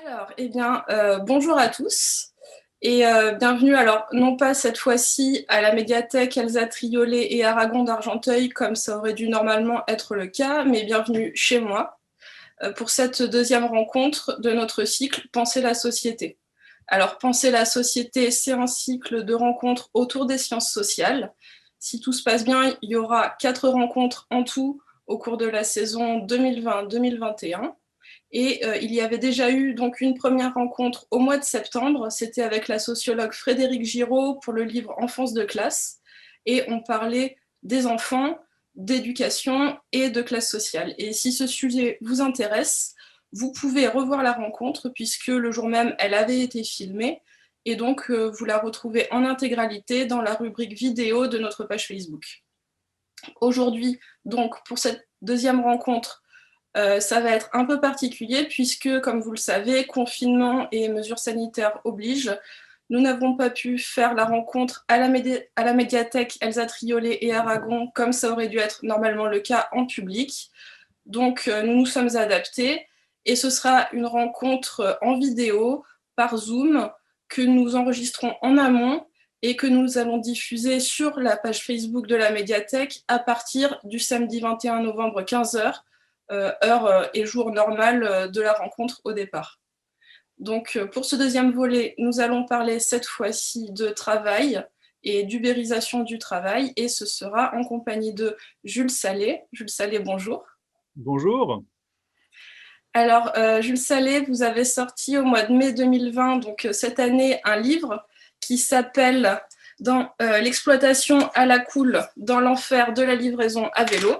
Alors, bonjour à tous et bienvenue, alors non pas cette fois-ci à la médiathèque Elsa Triolet et Aragon d'Argenteuil comme ça aurait dû normalement être le cas, mais bienvenue chez moi pour cette deuxième rencontre de notre cycle Penser la société. Alors, Penser la société, c'est un cycle de rencontres autour des sciences sociales. Si tout se passe bien, il y aura 4 rencontres en tout au cours de la saison 2020-2021. Et il y avait déjà eu donc une première rencontre au mois de septembre, c'était avec la sociologue Frédérique Giraud pour le livre Enfance de classe, et on parlait des enfants, d'éducation et de classe sociale. Et si ce sujet vous intéresse, vous pouvez revoir la rencontre puisque le jour même, elle avait été filmée, et donc vous la retrouvez en intégralité dans la rubrique vidéo de notre page Facebook. Aujourd'hui, donc, pour cette deuxième rencontre, ça va être un peu particulier puisque, comme vous le savez, confinement et mesures sanitaires obligent. Nous n'avons pas pu faire la rencontre à la médiathèque Elsa Triolet et Aragon comme ça aurait dû être normalement le cas en public. Donc nous nous sommes adaptés et ce sera une rencontre en vidéo par Zoom que nous enregistrons en amont et que nous allons diffuser sur la page Facebook de la médiathèque à partir du samedi 21 novembre 15h, heure et jour normal de la rencontre au départ. Donc pour ce deuxième volet, nous allons parler cette fois-ci de travail et d'ubérisation du travail et ce sera en compagnie de Jules Salé. Jules Salé, bonjour. Bonjour. Alors, Jules Salé, vous avez sorti au mois de mai 2020, donc cette année, un livre qui s'appelle Dans l'exploitation à la cool, dans l'enfer de la livraison à vélo.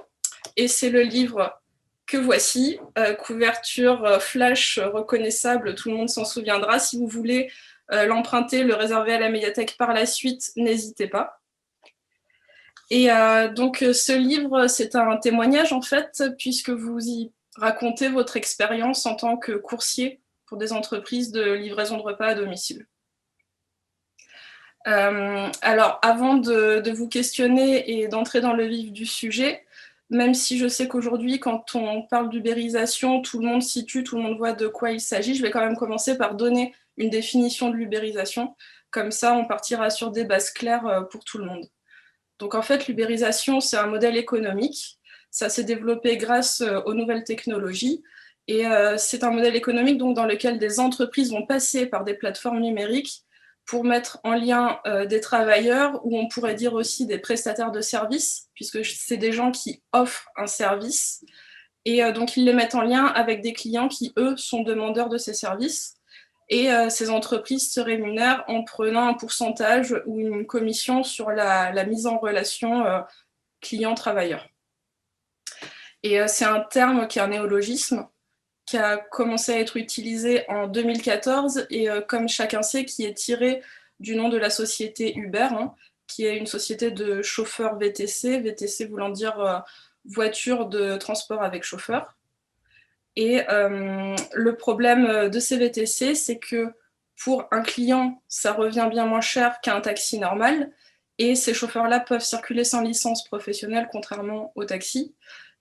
Et c'est le livre que voici, couverture flash reconnaissable, tout le monde s'en souviendra. Si vous voulez l'emprunter, le réserver à la médiathèque par la suite, n'hésitez pas. Et donc ce livre, c'est un témoignage en fait, puisque vous y racontez votre expérience en tant que coursier pour des entreprises de livraison de repas à domicile. Alors, avant de vous questionner et d'entrer dans le vif du sujet, même si je sais qu'aujourd'hui, quand on parle d'ubérisation, tout le monde situe, tout le monde voit de quoi il s'agit, je vais quand même commencer par donner une définition de l'ubérisation. Comme ça, on partira sur des bases claires pour tout le monde. Donc en fait, l'ubérisation, c'est un modèle économique. Ça s'est développé grâce aux nouvelles technologies. Et c'est un modèle économique donc, dans lequel des entreprises vont passer par des plateformes numériques pour mettre en lien des travailleurs, ou on pourrait dire aussi des prestataires de services, puisque c'est des gens qui offrent un service. Et donc ils les mettent en lien avec des clients qui, eux, sont demandeurs de ces services. Et ces entreprises se rémunèrent en prenant un pourcentage ou une commission sur la mise en relation client-travailleur. Et c'est un terme qui est un néologisme, qui a commencé à être utilisé en 2014 et comme chacun sait, qui est tiré du nom de la société Uber, hein, qui est une société de chauffeurs VTC, VTC voulant dire voiture de transport avec chauffeur. Et le problème de ces VTC, c'est que pour un client, ça revient bien moins cher qu'un taxi normal. Et ces chauffeurs-là peuvent circuler sans licence professionnelle, contrairement aux taxis.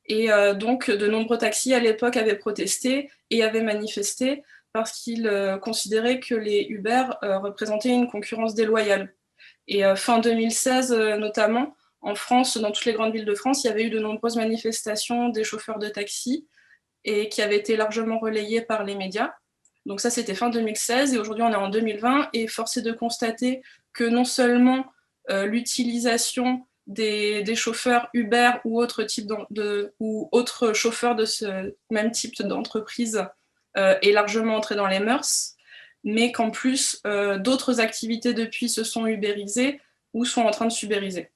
Et donc, de nombreux taxis à l'époque avaient protesté et avaient manifesté parce qu'ils considéraient que les Uber représentaient une concurrence déloyale. Et fin 2016, notamment, en France, dans toutes les grandes villes de France, il y avait eu de nombreuses manifestations des chauffeurs de taxi et qui avait été largement relayé par les médias. Donc ça, c'était fin 2016 et aujourd'hui, on est en 2020 et force est de constater que non seulement l'utilisation des chauffeurs Uber ou autres chauffeurs de ce même type d'entreprise est largement entrée dans les mœurs, mais qu'en plus, d'autres activités depuis se sont ubérisées ou sont en train de s'ubériser.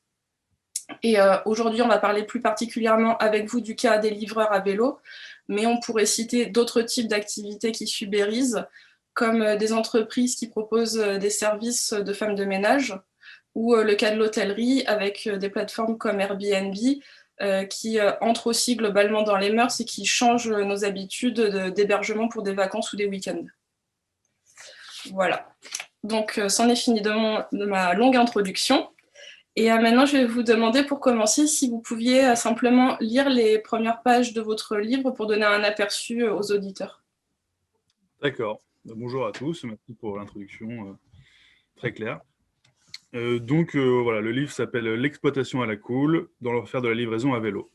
Et aujourd'hui, on va parler plus particulièrement avec vous du cas des livreurs à vélo, mais on pourrait citer d'autres types d'activités qui s'ubérisent, comme des entreprises qui proposent des services de femmes de ménage, ou le cas de l'hôtellerie avec des plateformes comme Airbnb, qui entrent aussi globalement dans les mœurs et qui changent nos habitudes d'hébergement pour des vacances ou des week-ends. Voilà. Donc, c'en est fini de ma longue introduction. Et maintenant, je vais vous demander pour commencer si vous pouviez simplement lire les premières pages de votre livre pour donner un aperçu aux auditeurs. D'accord. Bonjour à tous, merci pour l'introduction très claire. Voilà, le livre s'appelle L'exploitation à la cool, dans l'affaire de la livraison à vélo.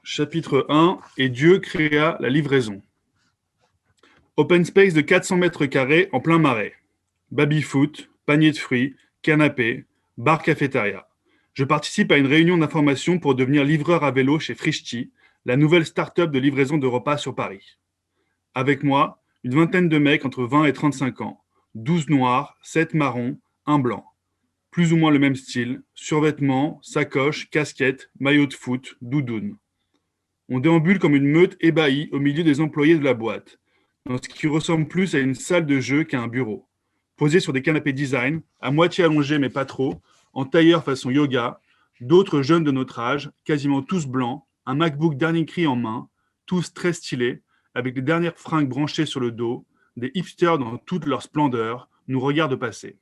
Chapitre 1, et Dieu créa la livraison. Open space de 400 mètres carrés en plein marais. Baby-foot, panier de fruits, canapé, bar cafétéria. Je participe à une réunion d'information pour devenir livreur à vélo chez Frischti, la nouvelle start-up de livraison de repas sur Paris. Avec moi, une vingtaine de mecs entre 20 et 35 ans. 12 noirs, 7 marrons, un blanc. Plus ou moins le même style, survêtements, sacoches, casquettes, maillots de foot, doudoune. On déambule comme une meute ébahie au milieu des employés de la boîte, dans ce qui ressemble plus à une salle de jeu qu'à un bureau. Posés sur des canapés design, à moitié allongés mais pas trop, en tailleur façon yoga, d'autres jeunes de notre âge, quasiment tous blancs, un MacBook dernier cri en main, tous très stylés, avec les dernières fringues branchées sur le dos, des hipsters dans toute leur splendeur, nous regardent passer.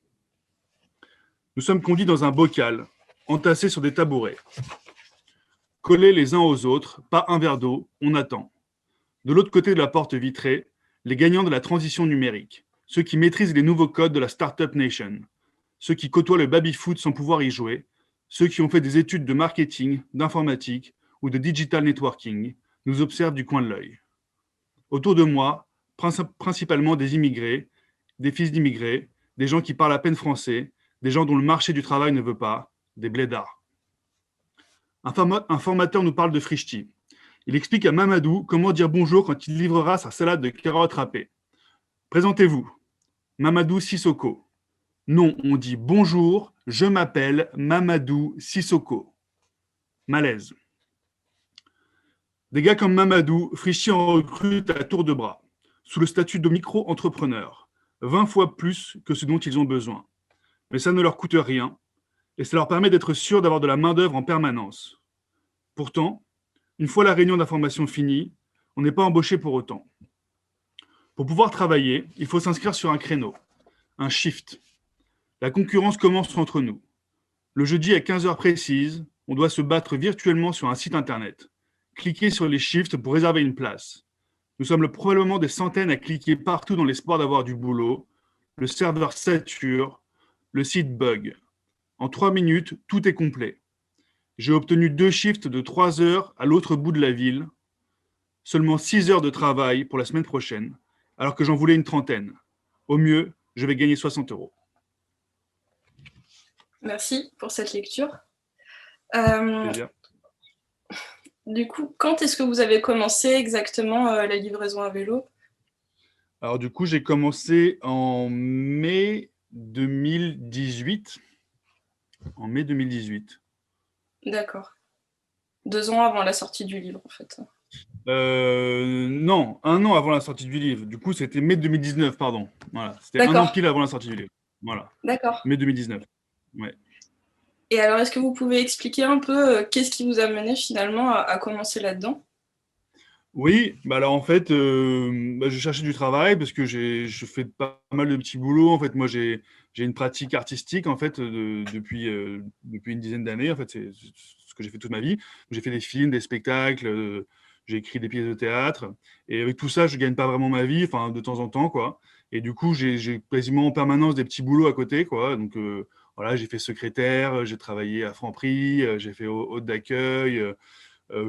Nous sommes conduits dans un bocal, entassés sur des tabourets. Collés les uns aux autres, pas un verre d'eau, on attend. De l'autre côté de la porte vitrée, les gagnants de la transition numérique, ceux qui maîtrisent les nouveaux codes de la Startup Nation, ceux qui côtoient le baby-foot sans pouvoir y jouer, ceux qui ont fait des études de marketing, d'informatique ou de digital networking, nous observent du coin de l'œil. Autour de moi, principalement des immigrés, des fils d'immigrés, des gens qui parlent à peine français, des gens dont le marché du travail ne veut pas, des blédards. Un formateur nous parle de Frischti. Il explique à Mamadou comment dire bonjour quand il livrera sa salade de carottes râpées. Présentez-vous, Mamadou Sissoko. Non, on dit bonjour, je m'appelle Mamadou Sissoko. Malaise. Des gars comme Mamadou, Frischti en recrute à tour de bras, sous le statut de micro-entrepreneur, 20 fois plus que ce dont ils ont besoin. Mais ça ne leur coûte rien, et ça leur permet d'être sûrs d'avoir de la main-d'œuvre en permanence. Pourtant, une fois la réunion d'information finie, on n'est pas embauché pour autant. Pour pouvoir travailler, il faut s'inscrire sur un créneau, un shift. La concurrence commence entre nous. Le jeudi à 15 heures précises, on doit se battre virtuellement sur un site internet. Cliquer sur les shifts pour réserver une place. Nous sommes probablement des centaines à cliquer partout dans l'espoir d'avoir du boulot. Le serveur sature, le site bug. En 3 minutes, tout est complet. J'ai obtenu 2 shifts de 3 heures à l'autre bout de la ville. Seulement 6 heures de travail pour la semaine prochaine, alors que j'en voulais une trentaine. Au mieux, je vais gagner 60 €. Merci pour cette lecture. Plaisir. Du coup, quand est-ce que vous avez commencé exactement la livraison à vélo? Alors du coup, j'ai commencé en mai 2018. En mai 2018. D'accord. 2 ans avant la sortie du livre, en fait. Non, 1 an avant la sortie du livre. Du coup, c'était mai 2019, pardon. Voilà, c'était 1 an pile avant la sortie du livre. Voilà. D'accord. Mai 2019. Ouais. Et alors, est-ce que vous pouvez expliquer un peu qu'est-ce qui vous a mené finalement à commencer là-dedans? Oui, bah alors en fait, je cherchais du travail parce que je fais pas mal de petits boulots. En fait, moi, j'ai une pratique artistique en fait depuis une dizaine d'années. En fait, c'est ce que j'ai fait toute ma vie. J'ai fait des films, des spectacles, j'ai écrit des pièces de théâtre. Et avec tout ça, je gagne pas vraiment ma vie, enfin de temps en temps, quoi. Et du coup, j'ai quasiment en permanence des petits boulots à côté, quoi. Donc voilà, j'ai fait secrétaire, j'ai travaillé à Franprix, j'ai fait hôte d'accueil.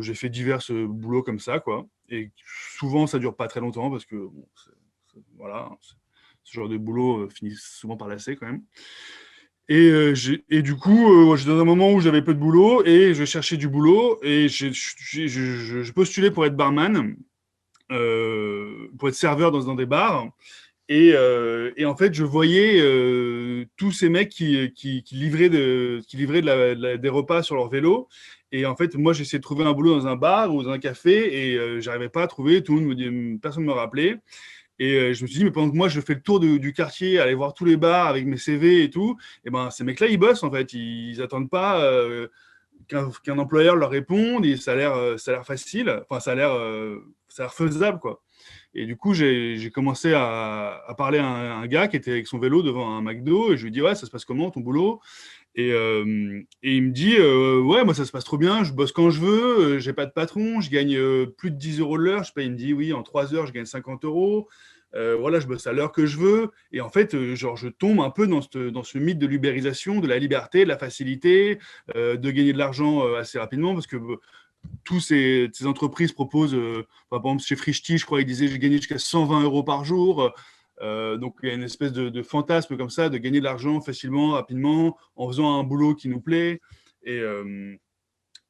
J'ai fait divers boulots comme ça, quoi. Et souvent, ça dure pas très longtemps parce que bon, voilà, ce genre de boulot finit souvent par lasser quand même. Et du coup, j'étais dans un moment où j'avais peu de boulot et je cherchais du boulot et je postulais pour être barman, pour être serveur dans des bars. Et en fait, je voyais tous ces mecs qui livraient des repas sur leur vélo. Et en fait, moi, j'essayais de trouver un boulot dans un bar ou dans un café et j'arrivais pas à trouver. Tout le monde personne ne me rappelait. Et je me suis dit, mais pendant que moi, je fais le tour du quartier, aller voir tous les bars avec mes CV et tout, et ben, ces mecs-là, ils bossent en fait. Ils attendent pas qu'un employeur leur réponde et ça a l'air facile. Enfin, ça a l'air faisable, quoi. Et du coup, j'ai commencé à parler à un gars qui était avec son vélo devant un McDo. Et je lui dis, ouais, ça se passe comment ton boulot? Et il me dit, ouais, moi ça se passe trop bien, je bosse quand je veux, j'ai pas de patron, je gagne plus de 10 euros de l'heure. Je sais pas, il me dit, oui, en 3 heures, je gagne 50 euros. Voilà, je bosse à l'heure que je veux. Et en fait, genre, je tombe un peu dans ce mythe de l'ubérisation, de la liberté, de la facilité, de gagner de l'argent assez rapidement, parce que tous ces entreprises proposent, par exemple, chez Frishti, je crois, ils disaient, j'ai gagné jusqu'à 120 euros par jour. Donc, il y a une espèce de fantasme comme ça, de gagner de l'argent facilement, rapidement, en faisant un boulot qui nous plaît. Et, euh,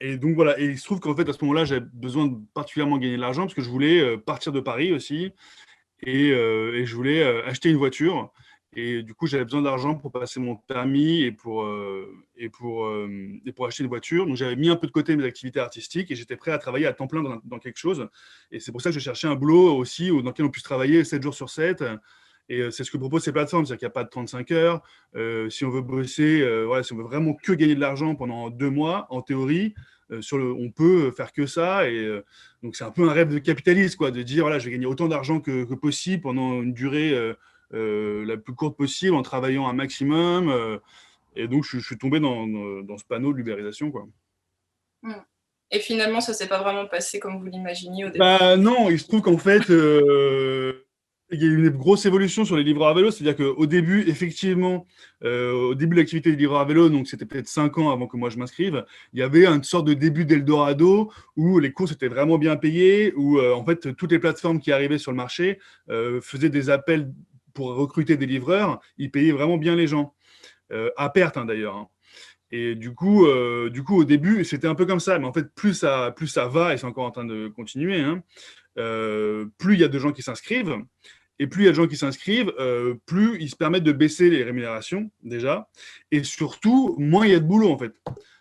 et donc, voilà. Et il se trouve qu'en fait, à ce moment-là, j'avais besoin de particulièrement gagner de l'argent parce que je voulais partir de Paris aussi. Et je voulais acheter une voiture. Et du coup, j'avais besoin d'argent pour passer mon permis et pour acheter une voiture. Donc, j'avais mis un peu de côté mes activités artistiques et j'étais prêt à travailler à temps plein dans quelque chose. Et c'est pour ça que je cherchais un boulot aussi dans lequel on puisse travailler 7 jours sur 7. Et c'est ce que proposent ces plateformes, c'est-à-dire qu'il n'y a pas de 35 heures. Si on veut bosser, voilà, si on veut vraiment que gagner de l'argent pendant 2 mois, en théorie, on peut faire que ça. Donc c'est un peu un rêve de capitaliste, quoi, de dire voilà, je vais gagner autant d'argent que possible pendant une durée la plus courte possible en travaillant un maximum. Et donc je suis tombé dans ce panneau de l'ubérisation, quoi. Mm. Et finalement, ça s'est pas vraiment passé comme vous l'imaginiez au début. Bah non, il se trouve qu'en fait, il y a eu une grosse évolution sur les livreurs à vélo. C'est-à-dire qu'au début, effectivement, au début de l'activité des livreurs à vélo, donc c'était peut-être 5 ans avant que moi je m'inscrive, il y avait une sorte de début d'Eldorado où les courses étaient vraiment bien payées, où en fait toutes les plateformes qui arrivaient sur le marché faisaient des appels pour recruter des livreurs. Ils payaient vraiment bien les gens, à perte hein, d'ailleurs, hein. Et du coup, au début, c'était un peu comme ça. Mais en fait, plus ça va, et c'est encore en train de continuer, hein, plus il y a de gens qui s'inscrivent. Et plus il y a de gens qui s'inscrivent, plus ils se permettent de baisser les rémunérations, déjà. Et surtout, moins il y a de boulot, en fait.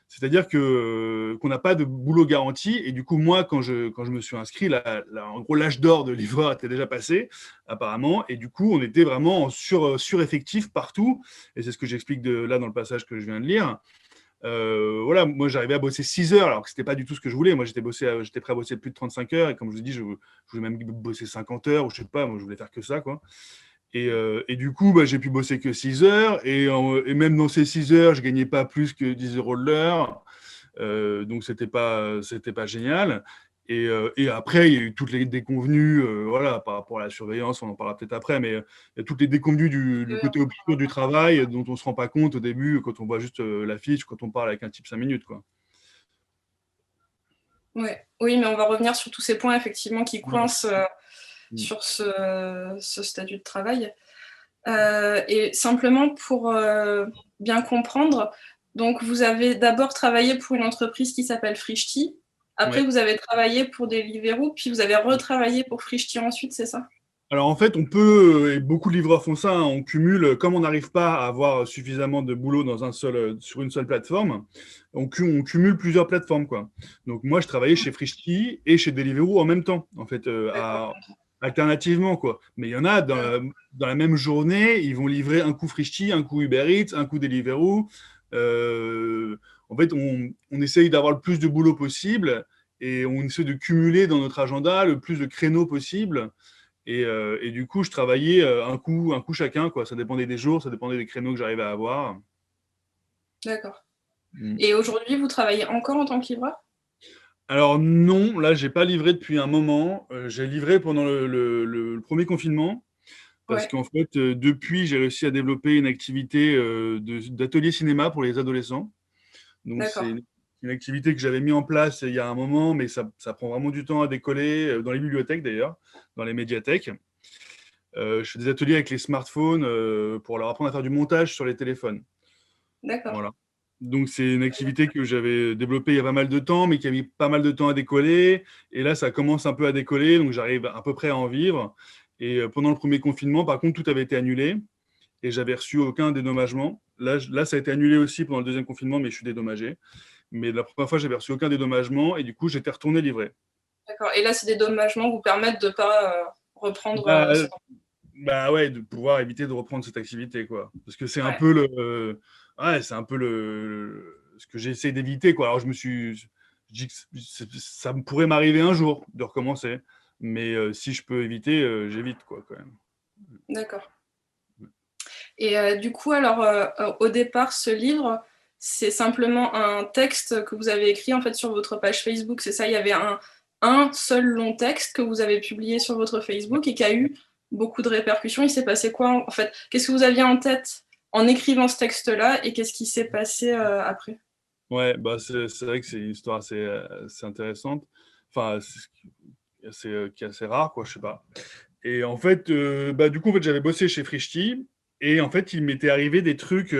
C'est-à-dire qu'on n'a pas de boulot garanti. Et du coup, moi, quand je me suis inscrit, en gros, l'âge d'or de livreur était déjà passé, apparemment. Et du coup, on était vraiment en sureffectif partout. Et c'est ce que j'explique là dans le passage que je viens de lire. Voilà, moi j'arrivais à bosser 6 heures alors que c'était pas du tout ce que je voulais. Moi j'étais prêt à bosser plus de 35 heures et comme je vous ai dit, je voulais même bosser 50 heures ou je sais pas, moi je voulais faire que ça quoi. Et du coup, bah, j'ai pu bosser que 6 heures et même dans ces 6 heures, je gagnais pas plus que 10 euros de l'heure. Donc c'était pas génial. Et après, il y a eu toutes les déconvenues, voilà, par rapport à la surveillance, on en parlera peut-être après, mais il y a toutes les déconvenues du côté obscur du travail dont on ne se rend pas compte au début quand on voit juste la fiche, quand on parle avec un type 5 minutes, quoi. Ouais. Oui, mais on va revenir sur tous ces points effectivement qui Ouais. coincent sur ce statut de travail. Et simplement pour bien comprendre, donc vous avez d'abord travaillé pour une entreprise qui s'appelle Frishti. Après, Ouais. vous avez travaillé pour Deliveroo, puis vous avez retravaillé pour Frishti ensuite, c'est ça? Alors en fait, on peut, et beaucoup de livreurs font ça, hein, on cumule, comme on n'arrive pas à avoir suffisamment de boulot sur une seule plateforme, on cumule plusieurs plateformes, quoi. Donc moi, je travaillais chez Frishti et chez Deliveroo en même temps, en fait, D'accord. alternativement, quoi. Mais il y en a, dans la même journée, ils vont livrer un coup Frishti, un coup Uber Eats, un coup Deliveroo. Euh, En fait, on essaye d'avoir le plus de boulot possible et on essaie de cumuler dans notre agenda le plus de créneaux possible. Et du coup, je travaillais un coup chacun, quoi. Ça dépendait des jours, ça dépendait des créneaux que j'arrivais à avoir. D'accord. Mm. Et aujourd'hui, vous travaillez encore en tant que livreur? Alors non, là, j'ai pas livré depuis un moment. J'ai livré pendant le premier confinement parce Ouais, qu'en fait, depuis, j'ai réussi à développer une activité d'atelier cinéma pour les adolescents. Donc c'est d'accord. une activité que j'avais mis en place il y a un moment, mais ça prend vraiment du temps à décoller, dans les bibliothèques d'ailleurs, dans les médiathèques. Je fais des ateliers avec les smartphones pour leur apprendre à faire du montage sur les téléphones. D'accord. Voilà. Donc, c'est une activité que j'avais développée il y a pas mal de temps, mais qui a mis pas mal de temps à décoller. Et là, ça commence un peu à décoller, donc j'arrive à peu près à en vivre. Et pendant le premier confinement, par contre, tout avait été annulé et j'avais reçu aucun dédommagement. Là, ça a été annulé aussi pendant le deuxième confinement, mais je suis dédommagé. Mais la première fois, j'avais reçu aucun dédommagement et du coup, j'étais retourné livrer. D'accord. Et là, ces dédommagements vous permettent de ne pas reprendre Bah, cet emploi. Bah ouais, de pouvoir éviter de reprendre cette activité, quoi. Parce que c'est un Ouais. peu ouais, c'est un peu ce que j'essaie d'éviter, quoi. Alors je dis que ça pourrait m'arriver un jour de recommencer. Mais si je peux éviter, j'évite, quoi, quand même. D'accord. Et du coup, alors, au départ, ce livre, c'est simplement un texte que vous avez écrit en fait sur votre page Facebook, c'est ça? Il y avait un seul long texte que vous avez publié sur votre Facebook et qui a eu beaucoup de répercussions. Il s'est passé quoi en fait? Qu'est-ce que vous aviez en tête en écrivant ce texte-là et qu'est-ce qui s'est passé après? Ouais, bah c'est vrai que c'est une histoire assez intéressante. Enfin, qui est assez rare, quoi, je sais pas. Et en fait, bah, du coup, en fait, j'avais bossé chez Frishti et en fait, il m'était arrivé des trucs,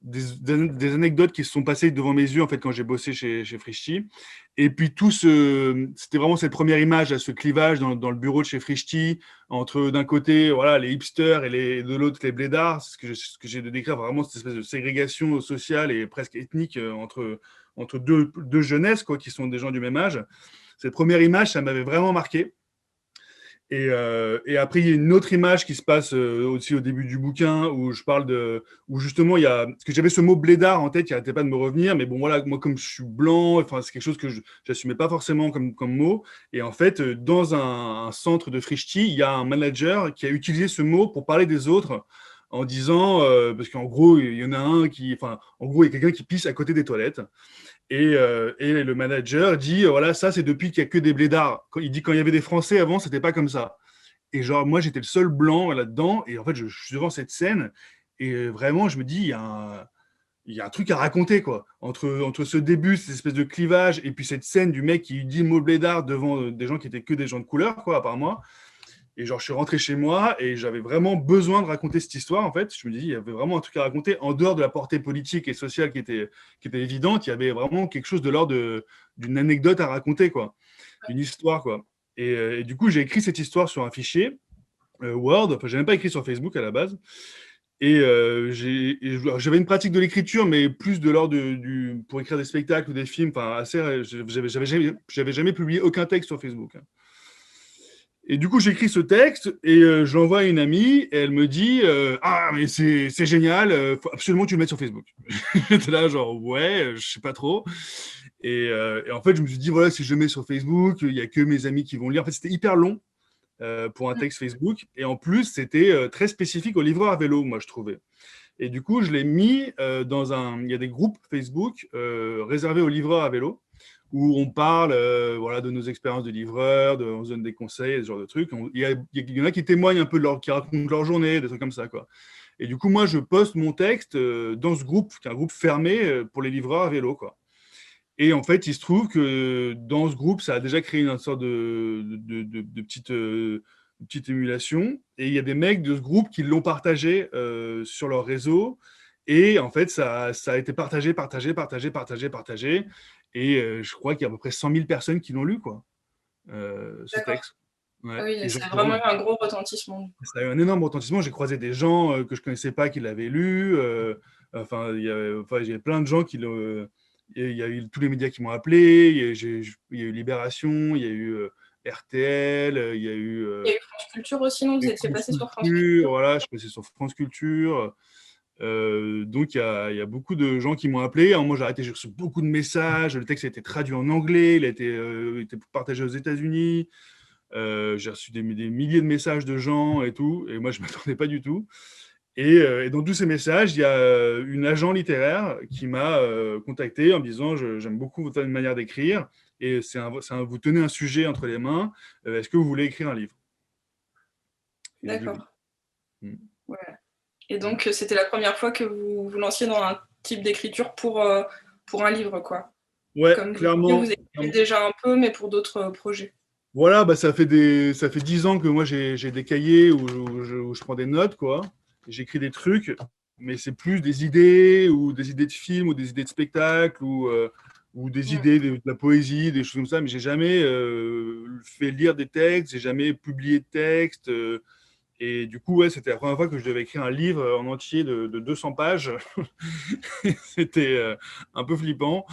des anecdotes qui se sont passées devant mes yeux en fait quand j'ai bossé chez Frishti. Et puis c'était vraiment cette première image, à ce clivage dans le bureau de chez Frishti entre d'un côté voilà les hipsters et de l'autre les blédards. Ce que j'ai de décrire vraiment cette espèce de ségrégation sociale et presque ethnique entre deux jeunesses quoi, qui sont des gens du même âge. Cette première image, ça m'avait vraiment marqué. Et après, il y a une autre image qui se passe aussi au début du bouquin où justement parce que j'avais ce mot blédard en tête qui n'arrêtait pas de me revenir, mais bon voilà, moi comme je suis blanc, enfin c'est quelque chose que je n'assumais pas forcément comme mot. Et en fait, dans un centre de Frishti, il y a un manager qui a utilisé ce mot pour parler des autres en disant, parce qu'en gros, il y en a enfin, en gros, il y a quelqu'un qui pisse à côté des toilettes. Et le manager dit, voilà, ça, c'est depuis qu'il n'y a que des blédards. Il dit, quand il y avait des Français avant, c'était pas comme ça. Et genre, moi, j'étais le seul blanc là-dedans. Et en fait, je suis devant cette scène. Et vraiment, je me dis, il y a un truc à raconter, quoi. Entre ce début, cette espèce de clivage, et puis cette scène du mec qui dit le mot blédard devant des gens qui étaient que des gens de couleur, quoi, à part moi. Et genre, je suis rentré chez moi et j'avais vraiment besoin de raconter cette histoire, en fait. Je me dis, il y avait vraiment un truc à raconter en dehors de la portée politique et sociale qui était évidente. Il y avait vraiment quelque chose de l'ordre d'une anecdote à raconter, quoi. D'une histoire, quoi. Et du coup, j'ai écrit cette histoire sur un fichier Word. Enfin, je n'avais même pas écrit sur Facebook à la base. J'avais une pratique de l'écriture, mais plus de l'ordre pour écrire des spectacles ou des films. Enfin, j'avais jamais publié aucun texte sur Facebook, hein. Et du coup, j'écris ce texte et je l'envoie à une amie et elle me dit ah, mais c'est génial, faut absolument que tu le mettes sur Facebook. J'étais là, genre, ouais, je sais pas trop. Et en fait, je me suis dit, voilà, si je le mets sur Facebook, il n'y a que mes amis qui vont le lire. En fait, c'était hyper long pour un texte Facebook. Et en plus, c'était très spécifique aux livreurs à vélo, moi, je trouvais. Et du coup, je l'ai mis il y a des groupes Facebook réservés aux livreurs à vélo où on parle voilà, de nos expériences de livreurs, on se donne des conseils, ce genre de trucs. Il y en a qui témoignent un peu, qui racontent leur journée, des trucs comme ça, quoi. Et du coup, moi, je poste mon texte dans ce groupe, qui est un groupe fermé pour les livreurs à vélo, quoi. Et en fait, il se trouve que dans ce groupe, ça a déjà créé une sorte de petite émulation. Et il y a des mecs de ce groupe qui l'ont partagé sur leur réseau. Et en fait, ça a été partagé, partagé, partagé, partagé, partagé. Et je crois qu'il y a à peu près 100 000 personnes qui l'ont lu, quoi, ce D'accord. texte. Ouais. Ah oui, Et ça a vraiment eu un gros retentissement. ça a eu un énorme retentissement. J'ai croisé des gens que je ne connaissais pas qui l'avaient lu. Enfin, il y avait plein de gens qui l'ont. Il y a eu tous les médias qui m'ont appelé. Il y a eu Libération, il y a eu RTL, il y a eu Il y a eu France Culture aussi, non? Vous étiez France passé sur France Culture. Culture? Voilà, je suis passé sur France Culture. Donc, il y a beaucoup de gens qui m'ont appelé. Alors, moi, j'ai arrêté, j'ai reçu beaucoup de messages. Le texte a été traduit en anglais, il a été partagé aux États-Unis. J'ai reçu des milliers de messages de gens et tout, et moi je ne m'attendais pas du tout. Et dans tous ces messages, il y a une agent littéraire qui m'a contacté en me disant j'aime beaucoup votre manière d'écrire, et vous tenez un sujet entre les mains, est-ce que vous voulez écrire un livre? Et j'ai dit oui. D'accord. Mm. Ouais. Et Voilà. donc, c'était la première fois que vous vous lanciez dans un type d'écriture pour un livre, quoi. Ouais, Comme vous disiez, vous clairement. écrivez déjà un peu, mais pour d'autres projets. Voilà, bah, ça fait 10 ans que moi j'ai des cahiers où je prends des notes, quoi. J'écris des trucs, mais c'est plus des idées ou des idées de films ou des idées de spectacles ou des Mm. idées de la poésie, des choses comme ça. Mais j'ai jamais fait lire des textes, j'ai jamais publié de textes. Et du coup, ouais, c'était la première fois que je devais écrire un livre en entier de 200 pages. C'était un peu flippant.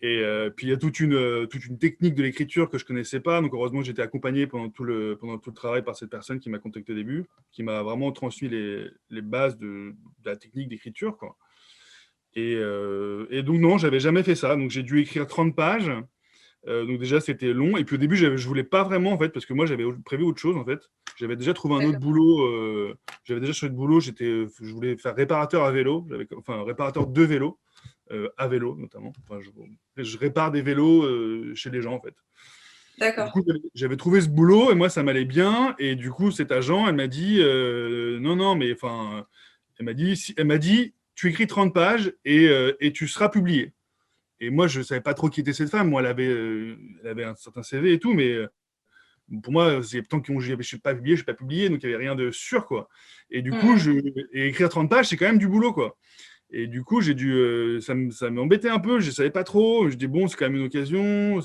Et puis il y a toute une technique de l'écriture que je connaissais pas. Donc heureusement, j'étais accompagné pendant tout le travail par cette personne qui m'a contacté au début, qui m'a vraiment transmis les bases de la technique d'écriture, quoi. Et donc non, j'avais jamais fait ça. Donc j'ai dû écrire 30 pages. Donc déjà, c'était long. Et puis au début, je voulais pas vraiment, en fait, parce que moi, j'avais prévu autre chose, en fait. J'avais déjà trouvé un autre D'accord. boulot. J'avais déjà changé de boulot. Je voulais faire réparateur à vélo. Enfin, réparateur de vélo, à vélo notamment. Enfin, je répare des vélos chez les gens, en fait. Et du D'accord. coup, j'avais trouvé ce boulot et moi, ça m'allait bien. Et du coup, cet agent, elle m'a dit, non, non, mais enfin, elle m'a dit, tu écris 30 pages et tu seras publié. Et moi, je savais pas trop qui était cette femme. Moi, elle avait un certain CV et tout, mais pour moi, c'est tant que je suis pas publié, je suis pas publié, donc il y avait rien de sûr, quoi. Et du coup, Mhm. et écrire 30 pages, c'est quand même du boulot, quoi. Et du coup, ça m'embêtait un peu. Je savais pas trop. Je dis bon, c'est quand même une occasion.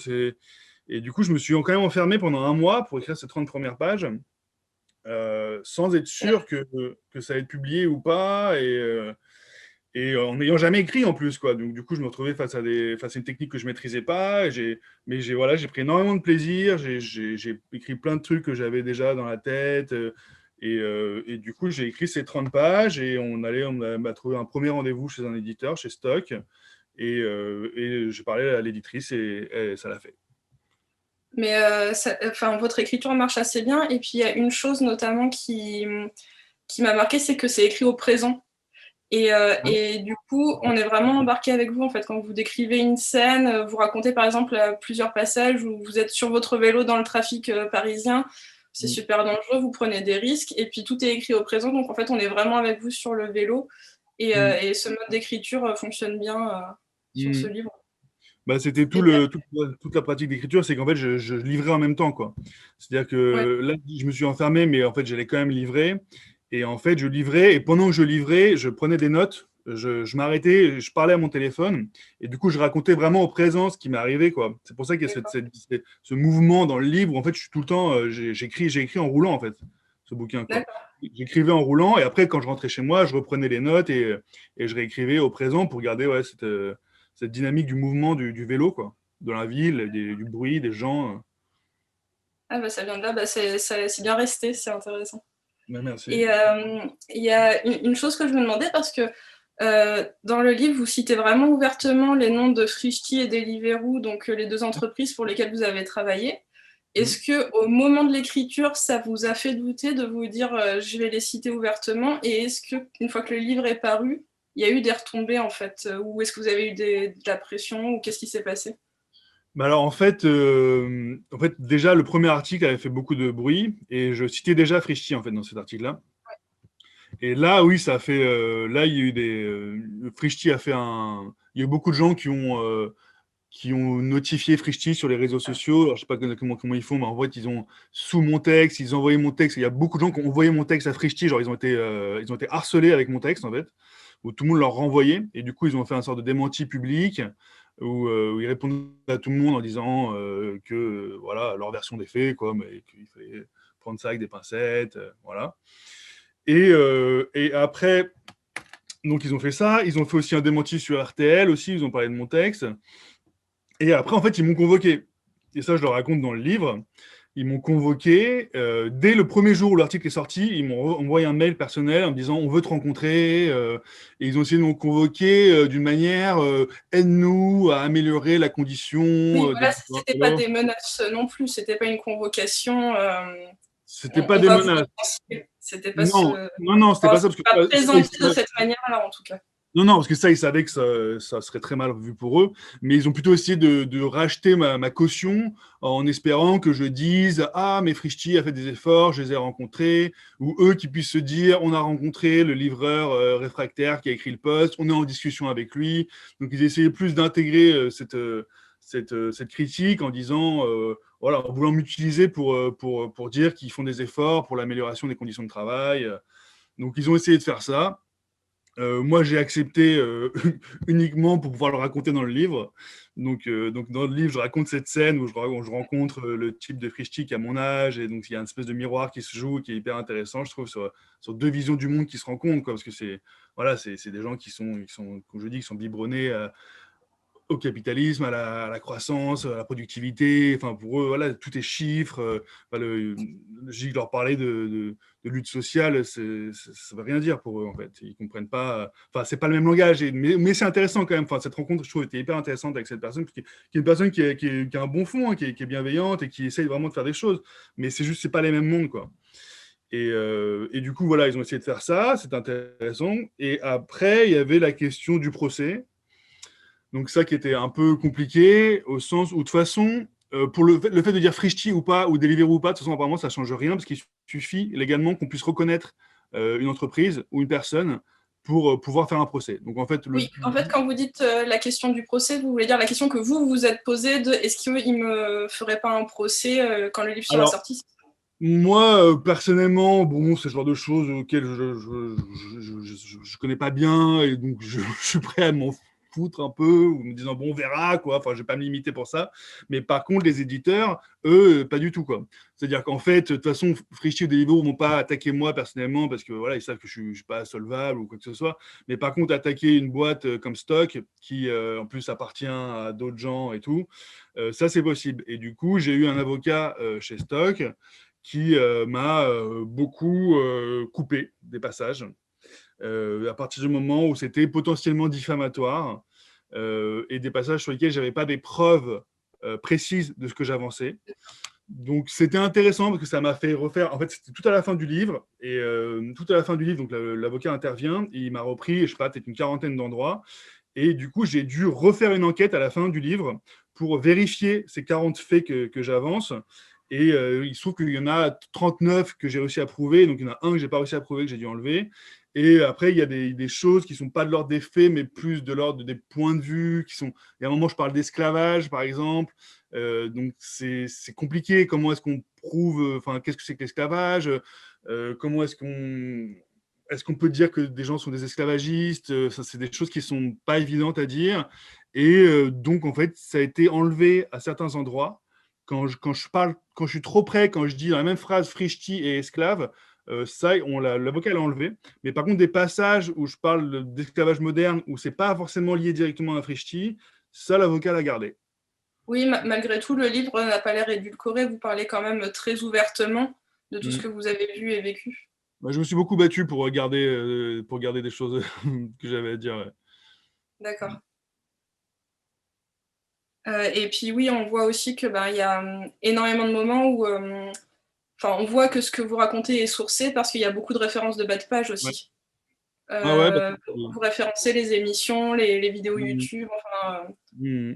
Et du coup, je me suis quand même enfermé pendant un mois pour écrire ces 30 premières pages, sans être sûr que ça allait être publié ou pas. Et en n'ayant jamais écrit en plus, quoi. Donc, du coup, je me retrouvais face à une technique que je maîtrisais pas. Voilà, j'ai pris énormément de plaisir. J'ai écrit plein de trucs que j'avais déjà dans la tête. Et du coup, j'ai écrit ces 30 pages et m'a trouvé un premier rendez-vous chez un éditeur, chez Stock. Et j'ai parlé à l'éditrice et ça l'a fait. Mais enfin, votre écriture marche assez bien. Et puis, il y a une chose notamment qui m'a marqué, c'est que c'est écrit au présent. Et du coup, on est vraiment embarqué avec vous en fait. Quand vous décrivez une scène, vous racontez par exemple plusieurs passages où vous êtes sur votre vélo dans le trafic parisien, c'est super dangereux, vous prenez des risques, et puis tout est écrit au présent. Donc en fait, on est vraiment avec vous sur le vélo. Mm. Et ce mode d'écriture fonctionne bien sur ce Mm. livre. Bah, c'était Et toute la pratique d'écriture, c'est qu'en fait, je livrais en même temps, quoi. C'est-à-dire ouais, que là, je me suis enfermé, mais en fait, j'allais quand même livrer. Et en fait, je livrais, et pendant que je livrais, je prenais des notes, je m'arrêtais, je parlais à mon téléphone, et du coup, je racontais vraiment au présent ce qui m'est arrivé, quoi. C'est pour ça qu'il y a d'accord, ce mouvement dans le livre, où en fait, je suis tout le temps, j'ai écrit en roulant, en fait, ce bouquin, quoi. d'accord. J'écrivais en roulant, et après, quand je rentrais chez moi, je reprenais les notes et je réécrivais au présent pour garder, ouais, cette dynamique du mouvement du vélo, quoi, de la ville, du bruit, des gens. Ah bah ça vient de là, bah, c'est bien resté, c'est intéressant. Ben, merci. Et il y a une chose que je me demandais parce que dans le livre, vous citez vraiment ouvertement les noms de Frischti et Deliveroo, donc les deux entreprises pour lesquelles vous avez travaillé. Mm. Est-ce que au moment de l'écriture, ça vous a fait douter de vous dire je vais les citer ouvertement? Et est-ce que une fois que le livre est paru, il y a eu des retombées en fait, ou est-ce que vous avez eu de la pression, ou qu'est-ce qui s'est passé? Bah alors en fait, déjà le premier article avait fait beaucoup de bruit et je citais déjà Frischti en fait dans cet article-là. Et là, oui, ça a fait. Là, il y a eu Frischti a fait un. Il y a eu beaucoup de gens qui ont notifié Frischti sur les réseaux sociaux. Alors, je sais pas comment ils font, mais en fait, ils ont sous mon texte, ils ont envoyé mon texte. Il y a beaucoup de gens qui ont envoyé mon texte à Frischti. Genre, ils ont été harcelés avec mon texte, en fait, où tout le monde leur renvoyait. Et du coup, ils ont fait un sort de démenti public où ils répondaient à tout le monde en disant que, voilà, leur version des faits, quoi, mais qu'il fallait prendre ça avec des pincettes, voilà. Et après, donc, ils ont fait ça. Ils ont fait aussi un démenti sur RTL aussi. Ils ont parlé de mon texte. Et après, en fait, ils m'ont convoqué. Et ça, je le raconte dans le livre. Ils m'ont convoqué. Dès le premier jour où l'article est sorti, ils m'ont envoyé un mail personnel en me disant on veut te rencontrer. Et ils ont essayé de me convoquer d'une manière aide-nous à améliorer la condition Oui, de voilà, c'était pas vélo. des menaces non plus, c'était pas une convocation. C'était pas On des va vous menaces. licencier. C'était pas Non, ce. non, non, c'était Enfin, pas ça c'est parce que pas ça, présenté de cette manière-là, en tout cas. non, non, parce que ça, ils savaient que ça serait très mal vu pour eux, mais ils ont plutôt essayé de racheter ma caution en espérant que je dise ah, mais Frischti a fait des efforts, je les ai rencontrés, ou eux qui puissent se dire on a rencontré le livreur réfractaire qui a écrit le poste, on est en discussion avec lui. Donc ils essayaient plus d'intégrer cette critique en disant voilà, en voulant m'utiliser pour dire qu'ils font des efforts pour l'amélioration des conditions de travail. Donc ils ont essayé de faire ça. Moi, j'ai accepté uniquement pour pouvoir le raconter dans le livre. Donc, dans le livre, je raconte cette scène où je rencontre le type de Frischti qui a mon âge, et donc il y a une espèce de miroir qui se joue, qui est hyper intéressant, je trouve, sur deux visions du monde qui se rencontrent, quoi, parce que c'est voilà, c'est des gens qui sont, comme je dis, qui sont biberonnés au capitalisme, à la croissance, à la productivité. Enfin, pour eux, voilà, tout est chiffres. Je leur parlais de lutte sociale, ça ne veut rien dire pour eux, en fait. Ils ne comprennent pas. Enfin, c'est pas le même langage, mais c'est intéressant quand même. Enfin, cette rencontre, je trouve, était hyper intéressante avec cette personne, qui est une personne qui a un bon fond, hein, qui est bienveillante et qui essaye vraiment de faire des choses. Mais c'est juste, c'est pas les mêmes mondes, quoi. Et du coup, voilà, ils ont essayé de faire ça, c'est intéressant. Et après, il y avait la question du procès. Donc ça qui était un peu compliqué, au sens où, de toute façon, pour le fait de dire Frischti ou pas, ou Deliveroo ou pas, de toute façon, apparemment, ça ne change rien, parce qu'il suffit légalement qu'on puisse reconnaître une entreprise ou une personne pour pouvoir faire un procès. Donc en fait, Oui, en fait, quand vous dites la question du procès, vous voulez dire la question que vous vous êtes posée de est-ce qu'il ne me ferait pas un procès quand le livre sera sorti? Moi, personnellement, bon, c'est le genre de choses auxquelles je connais pas bien, et donc je suis prêt à m'en foutre un peu, ou me disant, bon, on verra, quoi. Enfin, je vais pas me limiter pour ça. Mais par contre, les éditeurs, eux, pas du tout, quoi. C'est-à-dire qu'en fait, de toute façon, Frischti ou Deliveroo vont pas attaquer moi personnellement, parce que voilà, ils savent que je suis pas solvable ou quoi que ce soit. Mais par contre, attaquer une boîte comme Stock, qui en plus appartient à d'autres gens et tout, ça, c'est possible. Et du coup, j'ai eu un avocat chez Stock qui m'a beaucoup coupé des passages à partir du moment où c'était potentiellement diffamatoire et des passages sur lesquels je n'avais pas des preuves précises de ce que j'avançais. Donc c'était intéressant parce que ça m'a fait refaire. En fait, c'était tout à la fin du livre et tout à la fin du livre, donc l'avocat intervient et il m'a repris, je sais pas, peut-être une quarantaine d'endroits. Et du coup, j'ai dû refaire une enquête à la fin du livre pour vérifier ces 40 faits que j'avance. Et il se trouve qu'il y en a 39 que j'ai réussi à prouver. Donc, il y en a un que je n'ai pas réussi à prouver, que j'ai dû enlever. Et après, il y a des choses qui ne sont pas de l'ordre des faits, mais plus de l'ordre des points de vue. Il y a un moment, je parle d'esclavage, par exemple. Donc, c'est compliqué. Comment est-ce qu'on prouve, enfin, qu'est-ce que c'est que l'esclavage? Comment est-ce qu'on peut dire que des gens sont des esclavagistes? Ça, c'est des choses qui ne sont pas évidentes à dire. Et donc, en fait, ça a été enlevé à certains endroits. Quand je suis trop près, quand je dis dans la même phrase Frischti et esclave, ça, l'avocat l'a enlevé. Mais par contre, des passages où je parle d'esclavage moderne, où c'est pas forcément lié directement à Frischti, ça, l'avocat l'a gardé. Oui, malgré tout, le livre n'a pas l'air édulcoré. Vous parlez quand même très ouvertement de tout ce que vous avez vu et vécu. Bah, je me suis beaucoup battu pour garder des choses que j'avais à dire. Ouais. D'accord. Et puis oui, on voit aussi que y a énormément de moments où on voit que ce que vous racontez est sourcé parce qu'il y a beaucoup de références de bas de page Ouais. aussi. Ah ouais, Vous référencez les émissions, les vidéos mm, YouTube, mm.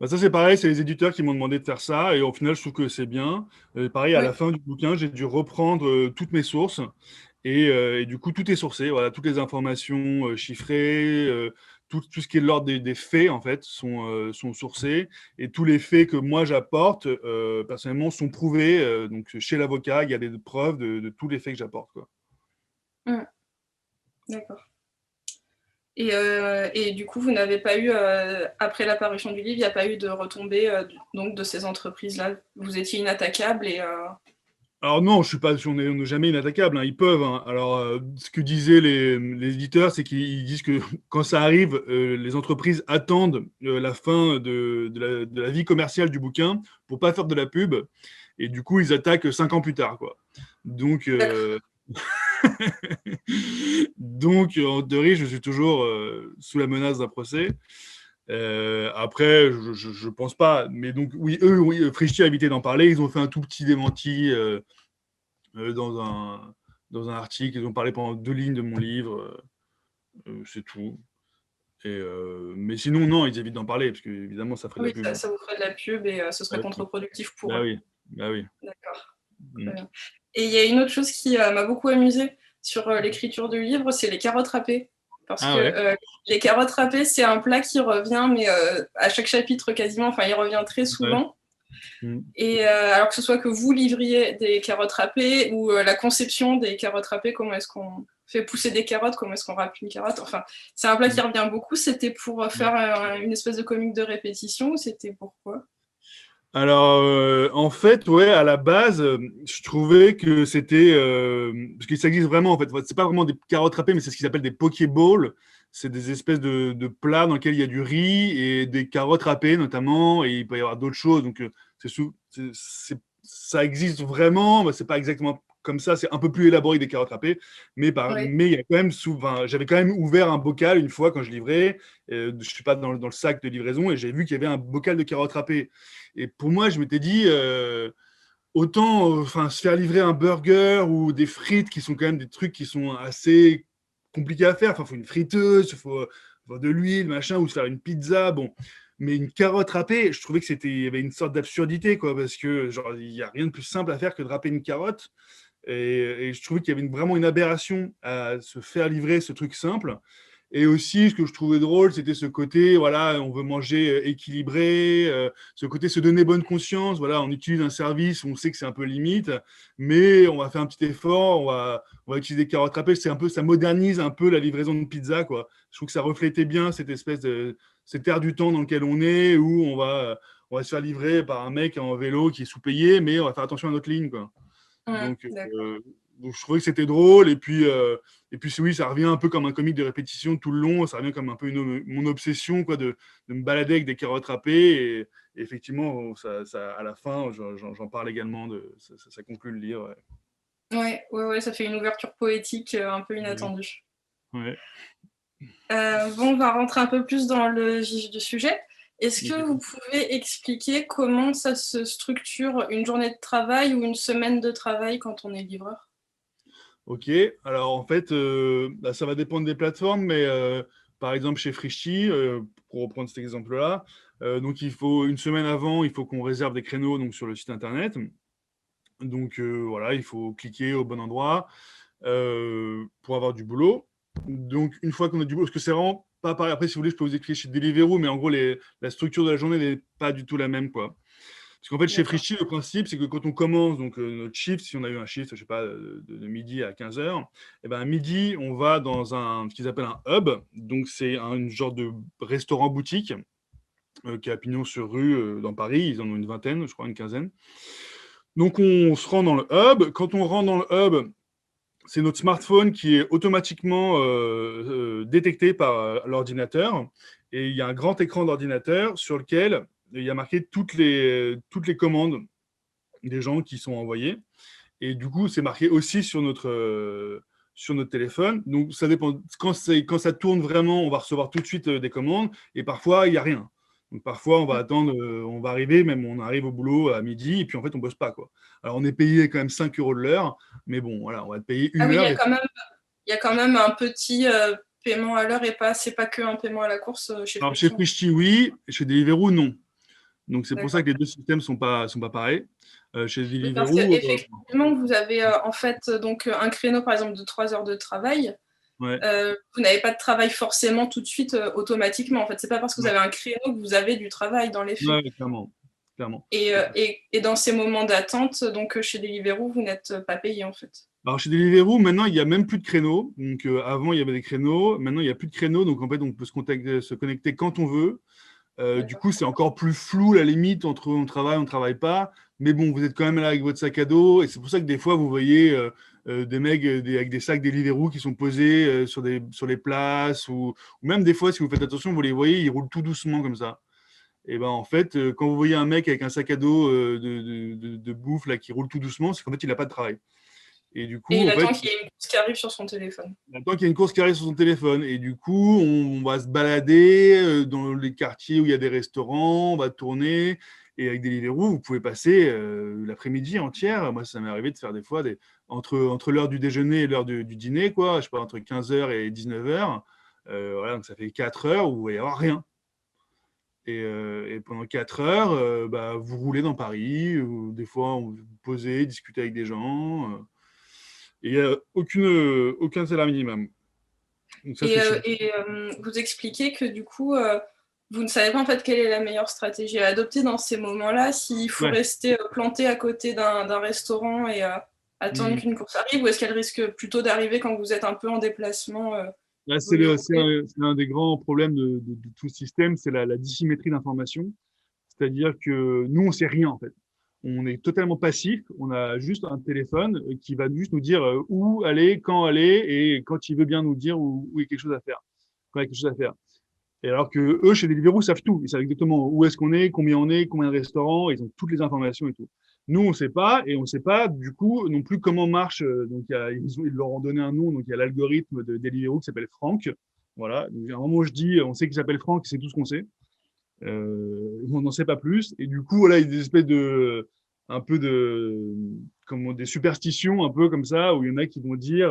Bah, ça, c'est pareil, c'est les éditeurs qui m'ont demandé de faire ça, et au final, je trouve que c'est bien. Pareil, à oui. la fin du bouquin, j'ai dû reprendre toutes mes sources, et du coup, tout est sourcé. Voilà, toutes les informations chiffrées, tout ce qui est de l'ordre des faits, en fait, sont sourcés, et tous les faits que moi j'apporte, personnellement, sont prouvés. Donc, chez l'avocat, il y a des preuves de tous les faits que j'apporte, quoi. D'accord. Et du coup, vous n'avez pas eu, après l'apparition du livre, il n'y a pas eu de retombées donc de ces entreprises-là. Vous étiez inattaquable et Alors non, je suis pas, on n'est jamais inattaquable, hein, ils peuvent, hein. Alors, ce que disaient les éditeurs, c'est qu'ils disent que quand ça arrive, les entreprises attendent la fin de la vie commerciale du bouquin pour pas faire de la pub, et du coup, ils attaquent 5 ans plus tard, quoi. Donc, donc en théorie, je suis toujours sous la menace d'un procès. Après, je pense pas. Mais donc, oui, Frischti a évité d'en parler. Ils ont fait un tout petit démenti dans un article. Ils ont parlé pendant 2 lignes de mon livre. C'est tout. Mais sinon, non, ils évitent d'en parler parce que évidemment, ça ferait de la oui, pub. ça vous ferait de la pub et ce serait Ouais. contre-productif pour Bah eux. oui, bah oui. D'accord. Très Mm. bien. Et il y a une autre chose qui m'a beaucoup amusée sur l'écriture du livre, c'est les carottes râpées. Parce Ah que ouais. les carottes râpées, c'est un plat qui revient, mais à chaque chapitre quasiment, il revient très Ouais. souvent. Mm. Et alors que ce soit que vous livriez des carottes râpées ou la conception des carottes râpées, comment est-ce qu'on fait pousser des carottes, comment est-ce qu'on râpe une carotte, enfin, c'est un plat qui revient beaucoup. C'était pour faire une espèce de comique de répétition ou c'était pourquoi? Alors, en fait, ouais, à la base, je trouvais que c'était parce que ça existe vraiment en fait. C'est pas vraiment des carottes râpées, mais c'est ce qu'ils appellent des pokéballs. c'est des espèces de plats dans lesquels il y a du riz et des carottes râpées notamment, et il peut y avoir d'autres choses. Donc, ça existe vraiment, mais c'est pas exactement comme ça, c'est un peu plus élaboré que des carottes râpées, Ouais. mais il y a quand même souvent, j'avais quand même ouvert un bocal une fois quand je livrais, je suis pas dans le sac de livraison, et j'ai vu qu'il y avait un bocal de carottes râpées. Et pour moi, je m'étais dit, autant se faire livrer un burger ou des frites qui sont quand même des trucs qui sont assez compliqués à faire. Enfin, il faut une friteuse, faut de l'huile, machin, ou se faire une pizza. Bon, mais une carotte râpée, je trouvais que il y avait une sorte d'absurdité, quoi, parce que genre il y a rien de plus simple à faire que de râper une carotte. Et je trouvais qu'il y avait vraiment une aberration à se faire livrer ce truc simple. Et aussi, ce que je trouvais drôle, c'était ce côté, voilà, on veut manger équilibré, ce côté se donner bonne conscience. Voilà, on utilise un service, on sait que c'est un peu limite, mais on va faire un petit effort, on va utiliser des carottes râpées. C'est un peu, ça modernise un peu la livraison de pizza, quoi. Je trouve que ça reflétait bien cette espèce de, cet air du temps dans lequel on est, où on va se faire livrer par un mec en vélo qui est sous-payé, mais on va faire attention à notre ligne, quoi. Donc, D'accord. je trouvais que c'était drôle. Et puis oui, ça revient un peu comme un comique de répétition tout le long. Ça revient comme un peu mon obsession, quoi, de me balader avec des carottes râpées. Et effectivement, à la fin, j'en parle également. Ça conclut le livre. Ouais, ouais, ouais, ça fait une ouverture poétique un peu Ouais. inattendue. Ouais. Bon, on va rentrer un peu plus dans le vif du sujet. Est-ce que vous Ok. pouvez expliquer comment ça se structure une journée de travail ou une semaine de travail quand on est livreur? Ok. Alors en fait, ça va dépendre des plateformes, mais par exemple chez Frishti, pour reprendre cet exemple-là, donc il faut une semaine avant, il faut qu'on réserve des créneaux donc sur le site internet. Donc voilà, il faut cliquer au bon endroit pour avoir du boulot. Donc une fois qu'on a du boulot, parce que c'est vraiment pas pareil. Après, si vous voulez, je peux vous expliquer chez Deliveroo, mais en gros, la structure de la journée n'est pas du tout la même, quoi. Parce qu'en fait, chez D'accord. Free le principe, c'est que quand on commence donc, notre shift, si on a eu un shift, je sais pas, de midi à 15 heures, et ben à midi, on va dans ce qu'ils appellent un hub. Donc, c'est une genre de restaurant-boutique qui est à Pignon sur rue dans Paris. Ils en ont une vingtaine, je crois, une quinzaine. Donc, on se rend dans le hub. Quand on rentre dans le hub, c'est notre smartphone qui est automatiquement détecté par l'ordinateur. Et il y a un grand écran d'ordinateur sur lequel il y a marqué toutes les commandes des gens qui sont envoyés. Et du coup, c'est marqué aussi sur notre téléphone. Donc, ça dépend. Quand ça tourne vraiment, on va recevoir tout de suite des commandes. Et parfois, il n'y a rien. Donc, parfois, on va attendre, on va arriver, même on arrive au boulot à midi, et puis en fait, on ne bosse pas, quoi. Alors, on est payé quand même 5 euros de l'heure, mais bon, voilà, on va te payer Ah une oui, heure. Et... il y a quand même un petit paiement à l'heure et pas, c'est pas que un paiement à la course chez Alors, chez Fricti. Frishti, oui, chez Deliveroo, non. Donc, c'est pour ça D'accord. que les deux systèmes sont pas pareils. Chez Oui, parce Deliveroo, qu'effectivement, vous avez en fait donc un créneau par exemple de 3 heures de travail. ouais, Vous n'avez pas de travail forcément tout de suite automatiquement. En fait, c'est pas parce que vous ouais, avez un créneau que vous avez du travail dans les faits. ouais, clairement. Clairement. Et dans ces moments d'attente, donc chez Deliveroo, vous n'êtes pas payé en fait. Alors chez Deliveroo, maintenant, il n'y a même plus de créneaux. Donc avant, il y avait des créneaux. Maintenant, il n'y a plus de créneaux. Donc en fait, on peut se connecter quand on veut. Du D'accord. coup, c'est encore plus flou la limite entre on travaille pas. Mais bon, vous êtes quand même là avec votre sac à dos. Et c'est pour ça que des fois, vous voyez des mecs avec des sacs Deliveroo qui sont posés sur les places. Ou même des fois, si vous faites attention, vous les voyez, ils roulent tout doucement comme ça. Et ben en fait, quand vous voyez un mec avec un sac à dos de bouffe là, qui roule tout doucement, c'est qu'en fait, il n'a pas de travail. Et du Et coup, il en attend fait, qu'il y ait une course qui arrive sur son téléphone. maintenant qu'il y a une course qui arrive sur son téléphone. Et du coup, on va se balader dans les quartiers où il y a des restaurants, on va tourner. Et avec Deliveroo, vous pouvez passer l'après-midi entière. Moi, ça m'est arrivé de faire des fois entre l'heure du déjeuner et l'heure du dîner, quoi. Je sais pas, entre 15 heures et 19 heures. Voilà, donc ça fait 4 heures où il va y avoir rien. Et pendant 4 heures, bah, vous roulez dans Paris. Des fois, vous posez, discutez avec des gens. Et il n'y a aucun salaire minimum. Donc ça, c'est chouette. Vous expliquez que du coup, vous ne savez pas en fait quelle est la meilleure stratégie à adopter dans ces moments-là, s'il faut Ouais. rester planté à côté d'un restaurant et attendre Mm. qu'une course arrive, ou est-ce qu'elle risque plutôt d'arriver quand vous êtes un peu en déplacement Là, au lieu où vous êtes. c'est un des grands problèmes de tout système, c'est la dissymétrie d'information. C'est-à-dire que nous, on ne sait rien, en fait. On est totalement passif. On a juste un téléphone qui va juste nous dire où aller, quand aller, et quand il veut bien nous dire où il y a quelque chose à faire. quand il y a quelque chose à faire. Et alors que eux, chez Deliveroo, savent tout. Ils savent exactement où est-ce qu'on est, combien on est, combien de restaurants, ils ont toutes les informations et tout. Nous, on ne sait pas, et on ne sait pas, du coup, non plus comment marche. Donc, ils leur ont donné un nom, donc il y a l'algorithme de Deliveroo qui s'appelle Franck. Voilà. Donc, à un moment, je dis, on sait qu'il s'appelle Franck, c'est tout ce qu'on sait. On n'en sait pas plus. Et du coup, voilà, il y a des espèces de, un peu de, comment, des superstitions, un peu comme ça, où il y en a qui vont dire,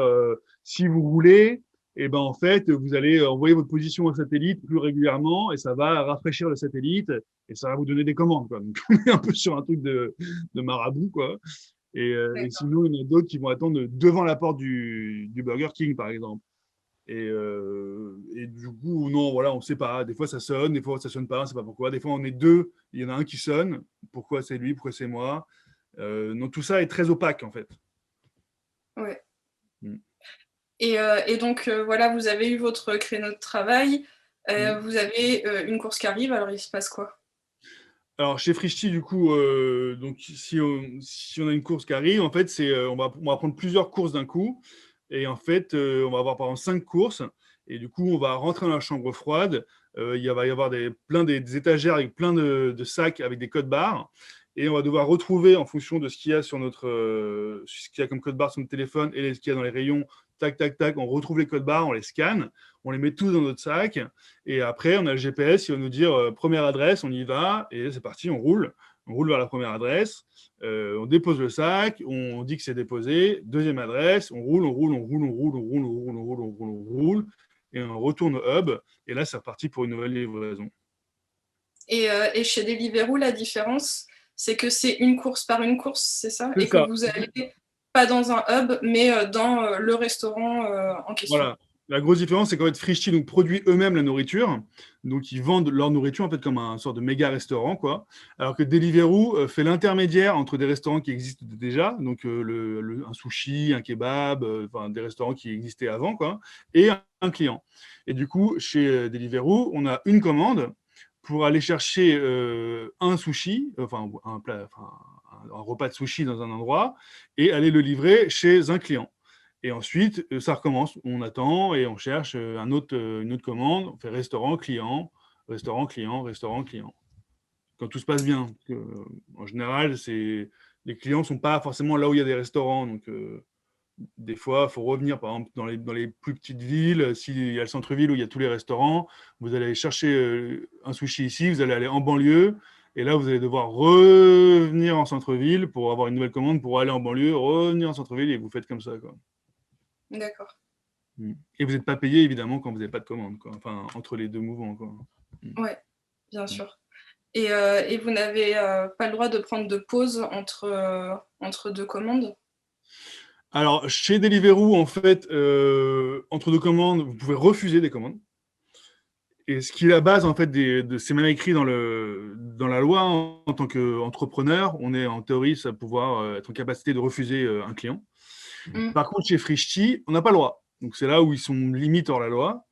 si vous voulez, et ben en fait, vous allez envoyer votre position au satellite plus régulièrement, et ça va rafraîchir le satellite, et ça va vous donner des commandes, quoi. Donc, on est un peu sur un truc de marabout, quoi. Et sinon, il y en a d'autres qui vont attendre devant la porte du Burger King, par exemple. Et du coup, non, voilà, on ne sait pas. Des fois, ça sonne, des fois, ça sonne pas, on ne sait pas pourquoi. Des fois, on est deux, il y en a un qui sonne. Pourquoi c'est lui, pourquoi c'est moi? Non, tout ça est très opaque, en fait. Ouais. Mm. Et donc, voilà, vous avez eu votre créneau de travail. Mm. Vous avez une course qui arrive, alors il se passe quoi? Alors, chez Frischti, du coup, donc, si on a une course qui arrive, en fait, on va prendre plusieurs courses d'un coup. Et en fait, on va avoir par exemple 5 courses. Et du coup, on va rentrer dans la chambre froide. Va y avoir plein des étagères avec plein de sacs avec des codes barres. Et on va devoir retrouver, en fonction de ce qu'il y a ce qu'il y a comme code barre sur notre téléphone et ce qu'il y a dans les rayons, tac, tac, tac, on retrouve les codes barres, on les scanne, on les met tous dans notre sac. Et après, on a le GPS, il va nous dire première adresse, on y va, et c'est parti, on roule. On roule vers la première adresse, on dépose le sac, on dit que c'est déposé, deuxième adresse, on roule, on roule, on roule, on roule, on roule, on roule, on roule, on roule, on roule, et on retourne au hub, et là, c'est reparti pour une nouvelle livraison. Et chez Deliveroo, la différence, c'est que c'est une course par une course, c'est ça? C'est Et que ça. vous allez pas dans un hub, mais dans le restaurant en question. Voilà. La grosse différence, c'est qu'en fait, Frischti donc, produit eux-mêmes la nourriture. Donc, ils vendent leur nourriture en fait comme un sort de méga restaurant, quoi. Alors que Deliveroo fait l'intermédiaire entre des restaurants qui existent déjà, donc un sushi, un kebab, enfin, des restaurants qui existaient avant, quoi, et un client. Et du coup, chez Deliveroo, on a une commande pour aller chercher un sushi, enfin un plat, enfin, un repas de sushi dans un endroit, et aller le livrer chez un client. Et ensuite, ça recommence. On attend et on cherche une autre commande. On fait restaurant, client, restaurant, client, restaurant, client. Quand tout se passe bien. En général, les clients ne sont pas forcément là où il y a des restaurants. Donc, des fois, il faut revenir, par exemple, dans les plus petites villes. S'il y a le centre-ville où il y a tous les restaurants, vous allez aller chercher un sushi ici, vous allez aller en banlieue. Et là, vous allez devoir revenir en centre-ville pour avoir une nouvelle commande, pour aller en banlieue, revenir en centre-ville, et vous faites comme ça, quoi. D'accord. Et vous n'êtes pas payé, évidemment, quand vous n'avez pas de commande, quoi. Enfin, entre les deux mouvements, quoi. Ouais, bien sûr. Et vous n'avez pas le droit de prendre de pause entre deux commandes? Alors, chez Deliveroo, en fait, entre deux commandes, vous pouvez refuser des commandes. Et ce qui est la base, en fait, c'est même écrit dans la loi, en tant qu'entrepreneur, on est en théorie, ça va pouvoir être en capacité de refuser un client. Mm. Par contre, chez Frischti, on n'a pas le droit. Donc, c'est là où ils sont limite hors la loi.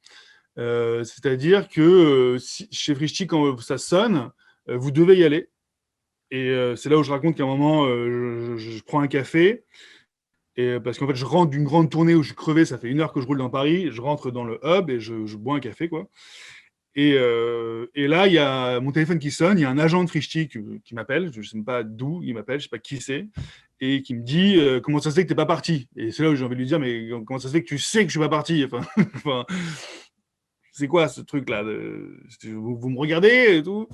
C'est-à-dire que chez Frischti, quand ça sonne, vous devez y aller. Et c'est là où je raconte qu'à un moment, je prends un café. Et parce qu'en fait, je rentre d'une grande tournée où je suis crevé, ça fait 1 heure que je roule dans Paris. Je rentre dans le hub et je bois un café, quoi. Et là, il y a mon téléphone qui sonne. Il y a un agent de Frischti qui m'appelle. Je ne sais même pas d'où il m'appelle, je ne sais pas qui c'est. Et qui me dit comment ça se fait que tu n'es pas parti. Et c'est là où j'ai envie de lui dire mais comment ça se fait que tu sais que je ne suis pas parti, enfin, enfin, c'est quoi ce truc-là vous me regardez et tout.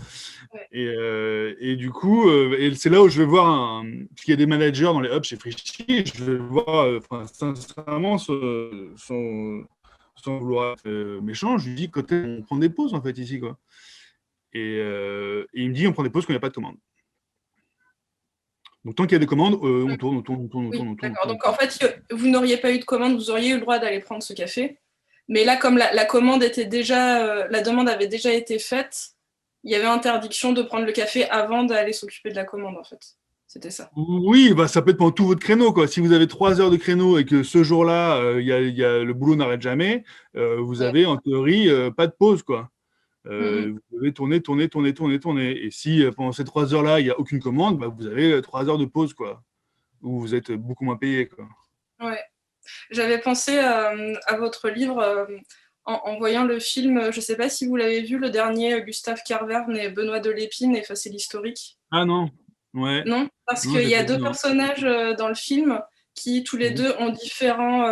Ouais. Et du coup, et c'est là où je vais voir parce qu'il y a des managers dans les hubs chez Frischti, je vais voir, sincèrement, sans vouloir être méchant, je lui dis quand on prend des pauses en fait ici, quoi. Et il me dit on prend des pauses quand il n'y a pas de commande. Donc tant qu'il y a des commandes, on tourne, on tourne, on tourne, on Oui, tourne, on tourne. d'accord. Donc en fait, vous n'auriez pas eu de commande, vous auriez eu le droit d'aller prendre ce café. Mais là, comme la commande était déjà, la demande avait déjà été faite, il y avait interdiction de prendre le café avant d'aller s'occuper de la commande, en fait. C'était ça. Oui, bah, ça peut être pendant tout votre créneau, quoi. Si vous avez 3 heures de créneau et que ce jour-là, le boulot n'arrête jamais, vous Ouais. avez en théorie pas de pause, quoi. Mhm. Vous devez tourner, tourner, tourner, tourner, tourner. Et si pendant ces 3 heures-là, il n'y a aucune commande, bah, vous avez 3 heures de pause, quoi. Où vous êtes beaucoup moins payé, quoi. Ouais. J'avais pensé à votre livre en voyant le film, je ne sais pas si vous l'avez vu, le dernier, Gustave Carverne et Benoît Delépine, et c'est l'historique. Ah non, ouais, Non, parce non, qu'il j'ai y pas a vu, deux non. personnages dans le film qui, tous les Mhm. deux, ont différents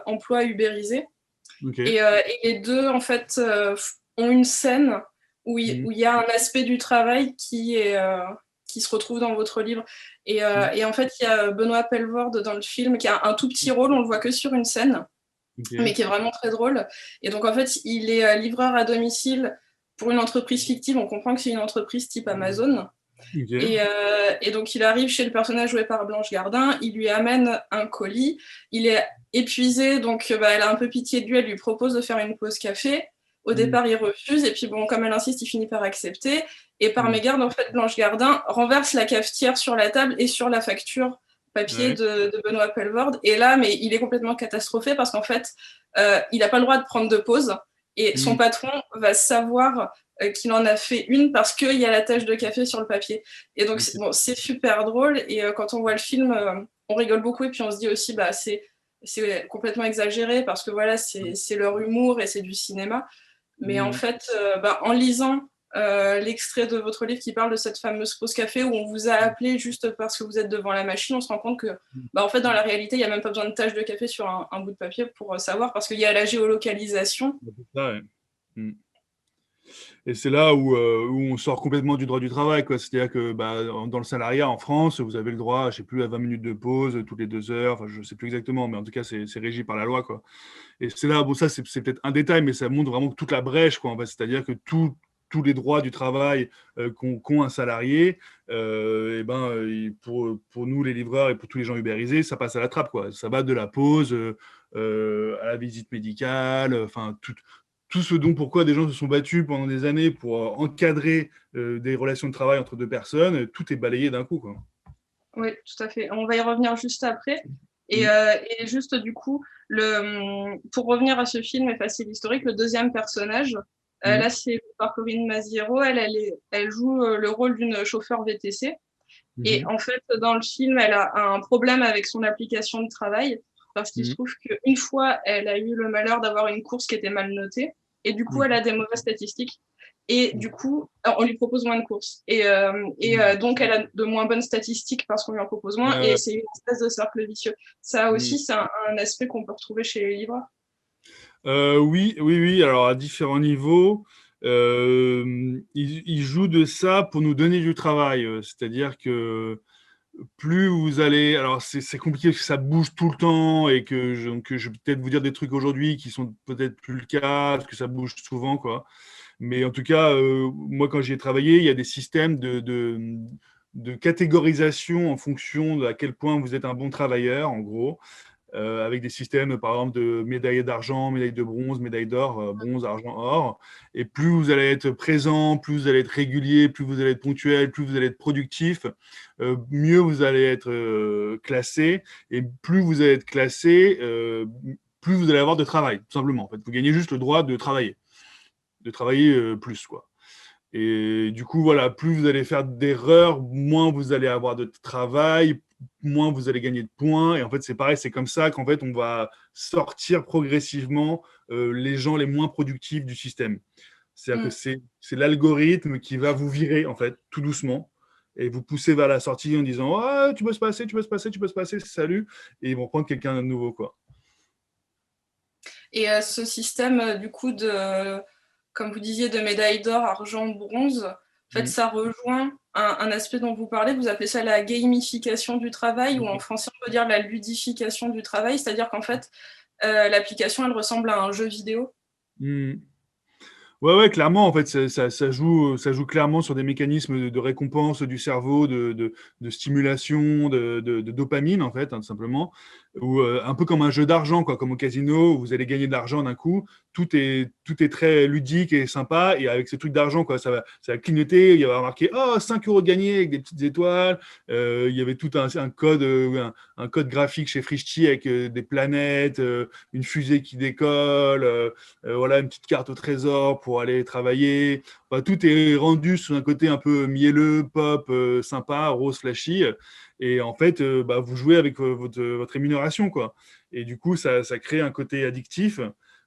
emplois ubérisés. Ok. Et les deux, en fait, ont une scène Mhm. où il y a un aspect du travail qui se retrouve dans votre livre. Mhm. Et en fait, il y a Benoît Pelvorde dans le film qui a un tout petit rôle, on le voit que sur une scène, mais Ok. qui est vraiment très drôle. Et donc, en fait, il est livreur à domicile pour une entreprise fictive. On comprend que c'est une entreprise type Amazon. Ok. Et donc, il arrive chez le personnage joué par Blanche Gardin, il lui amène un colis, il est épuisé, donc bah, elle a un peu pitié de lui, elle lui propose de faire une pause café. Au Mhm. départ, il refuse, et puis bon, comme elle insiste, il finit par accepter. Et par Mhm. mégarde, en fait, Blanche Gardin renverse la cafetière sur la table et sur la facture papier Ouais. de Benoît Pelvorde. Et là, mais il est complètement catastrophé parce qu'en fait, il n'a pas le droit de prendre de pause. Et son Mhm. patron va savoir qu'il en a fait une parce qu'il y a la tache de café sur le papier. Et donc, Ok. bon, c'est super drôle. Et quand on voit le film, on rigole beaucoup. Et puis, on se dit aussi, bah, c'est complètement exagéré parce que voilà, c'est leur humour et c'est du cinéma. Mais en Mhm. fait, bah, en lisant l'extrait de votre livre qui parle de cette fameuse pause café où on vous a appelé juste parce que vous êtes devant la machine, on se rend compte que, bah, en fait, dans la réalité, il n'y a même pas besoin de tache de café sur un bout de papier pour savoir parce qu'il y a la géolocalisation. C'est ça, ouais. Mhm. Et c'est là où on sort complètement du droit du travail, quoi. C'est-à-dire que bah, dans le salariat en France, vous avez le droit, je sais plus, à 20 minutes de pause toutes les 2 heures. Enfin, je sais plus exactement, mais en tout cas, c'est régi par la loi, quoi. Et c'est là, bon, ça, c'est peut-être un détail, mais ça montre vraiment toute la brèche, quoi. En fait. C'est-à-dire que tous les droits du travail qu'ont un salarié, et ben, pour nous, les livreurs, et pour tous les gens ubérisés, ça passe à la trappe, quoi. Ça va de la pause à la visite médicale, enfin, tout ce dont pourquoi des gens se sont battus pendant des années pour encadrer des relations de travail entre deux personnes, tout est balayé d'un coup, quoi. Oui, tout à fait. On va y revenir juste après. Mm. Et juste du coup, pour revenir à ce film et facile historique, le deuxième personnage, Mm. là c'est par Corinne Maziero, elle joue le rôle d'une chauffeur VTC. Et Mhm. en fait, dans le film, elle a un problème avec son application de travail parce qu'il se Mm. trouve qu'une fois, elle a eu le malheur d'avoir une course qui était mal notée. Et du coup, elle Mhm. a des mauvaises statistiques. Et du coup, on lui propose moins de courses. Mm. Donc, elle a de moins bonnes statistiques parce qu'on lui en propose moins. Et Ouais. c'est une espèce de cercle vicieux. Ça Mm. aussi, c'est un aspect qu'on peut retrouver chez les livreurs. Oui, oui, oui. Alors à différents niveaux, ils jouent de ça pour nous donner du travail. C'est-à-dire que plus vous allez, alors c'est compliqué parce que ça bouge tout le temps et que je vais peut-être vous dire des trucs aujourd'hui qui sont peut-être plus le cas parce que ça bouge souvent, quoi. Mais en tout cas, moi quand j'y ai travaillé, il y a des systèmes de catégorisation en fonction de à quel point vous êtes un bon travailleur, en gros. Avec des systèmes, par exemple, de médaille d'argent, médaille de bronze, médaille d'or, bronze, argent, or. Et plus vous allez être présent, plus vous allez être régulier, plus vous allez être ponctuel, plus vous allez être productif, mieux vous allez être classé. Et plus vous allez être classé, plus vous allez avoir de travail, tout simplement. En fait, vous gagnez juste le droit de travailler plus, quoi. Et du coup, voilà, plus vous allez faire d'erreurs, moins vous allez avoir de travail, moins vous allez gagner de points. Et en fait, c'est pareil, c'est comme ça qu'en fait, on va sortir progressivement les gens les moins productifs du système. C'est-à-dire que Mm. c'est l'algorithme qui va vous virer, en fait, tout doucement, et vous pousser vers la sortie en disant ah, tu peux se passer, tu peux se passer, tu peux se passer, salut. Et ils vont prendre quelqu'un de nouveau, quoi. Et ce système, du coup, comme vous disiez, de médaille d'or, argent, bronze, en fait, Mm. ça rejoint un aspect dont vous parlez, vous appelez ça la gamification du travail, ou en français, on peut dire la ludification du travail, c'est-à-dire qu'en fait, l'application, elle ressemble à un jeu vidéo. Mm. Ouais, ouais, clairement, en fait, ça joue clairement sur des mécanismes de récompense du cerveau, de stimulation, de dopamine, en fait, hein, tout simplement. Ou un peu comme un jeu d'argent, quoi, comme au casino, où vous allez gagner de l'argent d'un coup. Tout est très ludique et sympa. Et avec ces trucs d'argent, quoi, ça va clignoter. Il y va marqué, oh, 5 euros gagnés avec des petites étoiles. Il y avait tout un code, un code graphique chez Frishti avec des planètes, une fusée qui décolle. Voilà, une petite carte au trésor pour aller travailler. Enfin, tout est rendu sous un côté un peu mielleux, pop, sympa, rose flashy. Et en fait, vous jouez avec votre rémunération, quoi. Et du coup, ça crée un côté addictif